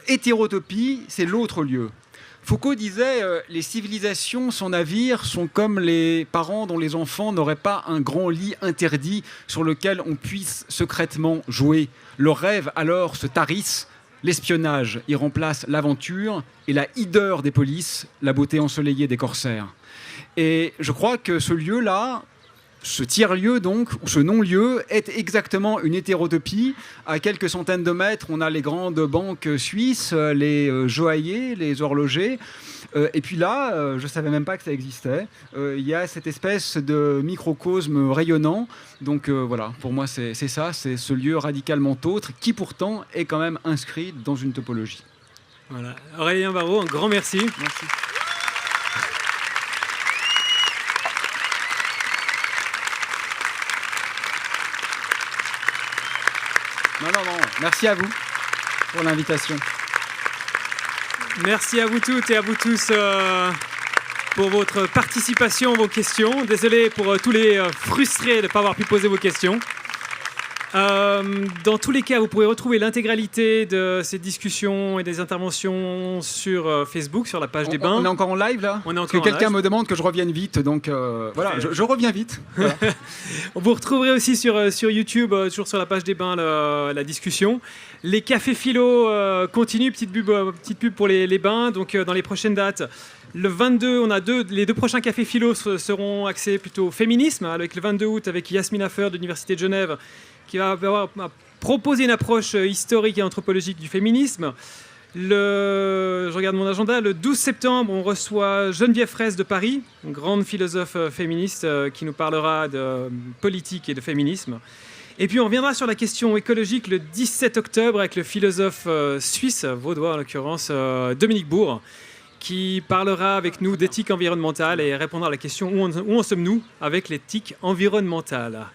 Hétérotopie, c'est l'autre lieu. Foucault disait les civilisations sans navire sont comme les parents dont les enfants n'auraient pas un grand lit interdit sur lequel on puisse secrètement jouer. Leurs rêves alors se tarissent, l'espionnage y remplace l'aventure et la hideur des polices, la beauté ensoleillée des corsaires. Et je crois que ce lieu-là, ce tiers-lieu, donc, ou ce non-lieu, est exactement une hétérotopie. À quelques centaines de mètres, on a les grandes banques suisses, les joailliers, les horlogers. Et puis là, je ne savais même pas que ça existait. Il y a cette espèce de microcosme rayonnant. Donc voilà, pour moi, c'est ça, c'est ce lieu radicalement autre, qui pourtant est quand même inscrit dans une topologie. Voilà. Aurélien Barraud, un grand merci. Merci. Non. Merci à vous pour l'invitation. Merci à vous toutes et à vous tous pour votre participation, vos questions. Désolé pour tous les frustrés de ne pas avoir pu poser vos questions. Dans tous les cas, vous pourrez retrouver l'intégralité de ces discussions et des interventions sur Facebook, sur la page des bains. On est encore en live là ? On est encore Parce que quelqu'un me demande que je revienne vite, donc voilà, je reviens vite. Voilà. Vous retrouverez aussi sur YouTube, toujours sur la page des bains, la discussion. Les cafés philo continuent, petite pub pour les bains, donc dans les prochaines dates. Le 22, les deux prochains cafés philo seront axés plutôt au féminisme, avec le 22 août avec Yasmine Affer de l'Université de Genève, qui va proposer une approche historique et anthropologique du féminisme. Je regarde mon agenda, le 12 septembre, on reçoit Geneviève Fraisse de Paris, une grande philosophe féministe qui nous parlera de politique et de féminisme. Et puis on reviendra sur la question écologique le 17 octobre avec le philosophe suisse, vaudois en l'occurrence, Dominique Bourg, qui parlera avec nous d'éthique environnementale et répondra à la question où en sommes-nous avec l'éthique environnementale.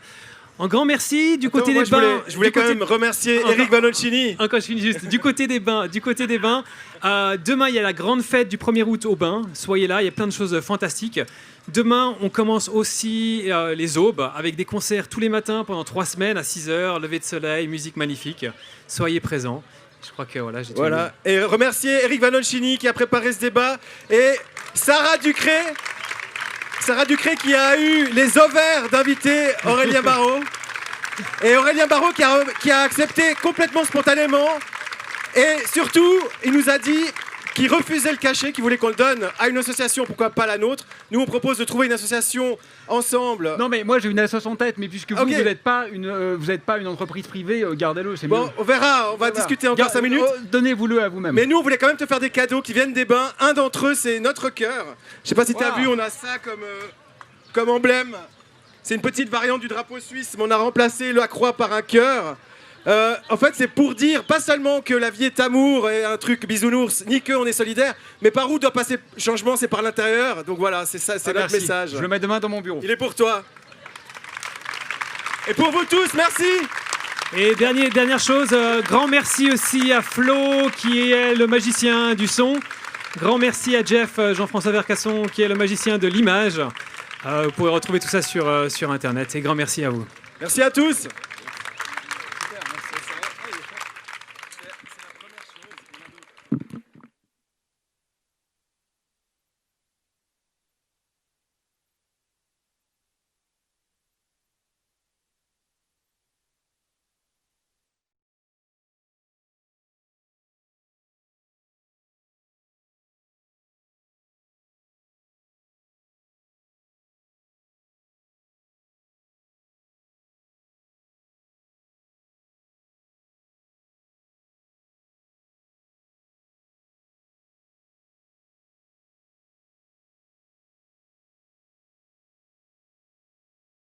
Un grand merci du côté des bains. Je voulais quand même remercier Eric Banoncini. Encore, je finis juste. Du côté des bains. Demain, il y a la grande fête du 1er août au bain. Soyez là, il y a plein de choses fantastiques. Demain, on commence aussi les aubes avec des concerts tous les matins pendant 3 semaines à 6h, lever de soleil, musique magnifique. Soyez présents. Je crois que voilà, j'ai tout dit. Et remercier Eric Banoncini qui a préparé ce débat et Sarah Ducré qui a eu les ovaires d'inviter Aurélien Barraud. Et Aurélien Barraud qui a accepté complètement spontanément. Et surtout, il nous a dit qu'il refusait le cachet, qu'il voulait qu'on le donne à une association, pourquoi pas la nôtre. Nous, on propose de trouver une association ensemble. Non, mais moi, j'ai une association en tête, mais puisque vous n'êtes pas une entreprise privée, gardez-le, c'est mieux. Bon, on verra, on va discuter encore 5 minutes. Donnez-vous-le à vous-même. Mais nous, on voulait quand même te faire des cadeaux qui viennent des bains. Un d'entre eux, c'est notre cœur. Je sais pas si tu as vu, on a ça comme emblème. C'est une petite variante du drapeau suisse, mais on a remplacé la croix par un cœur. En fait, c'est pour dire pas seulement que la vie est amour et un truc bisounours, ni qu'on est solidaire, mais par où doit passer le changement, c'est par l'intérieur. Donc voilà, c'est ça, c'est notre message. Je le mets demain dans mon bureau. Il est pour toi. Et pour vous tous, merci. Et dernière chose, grand merci aussi à Flo qui est le magicien du son. Grand merci à Jeff, Jean-François Vercasson qui est le magicien de l'image. Vous pourrez retrouver tout ça sur Internet. Et grand merci à vous. Merci à tous.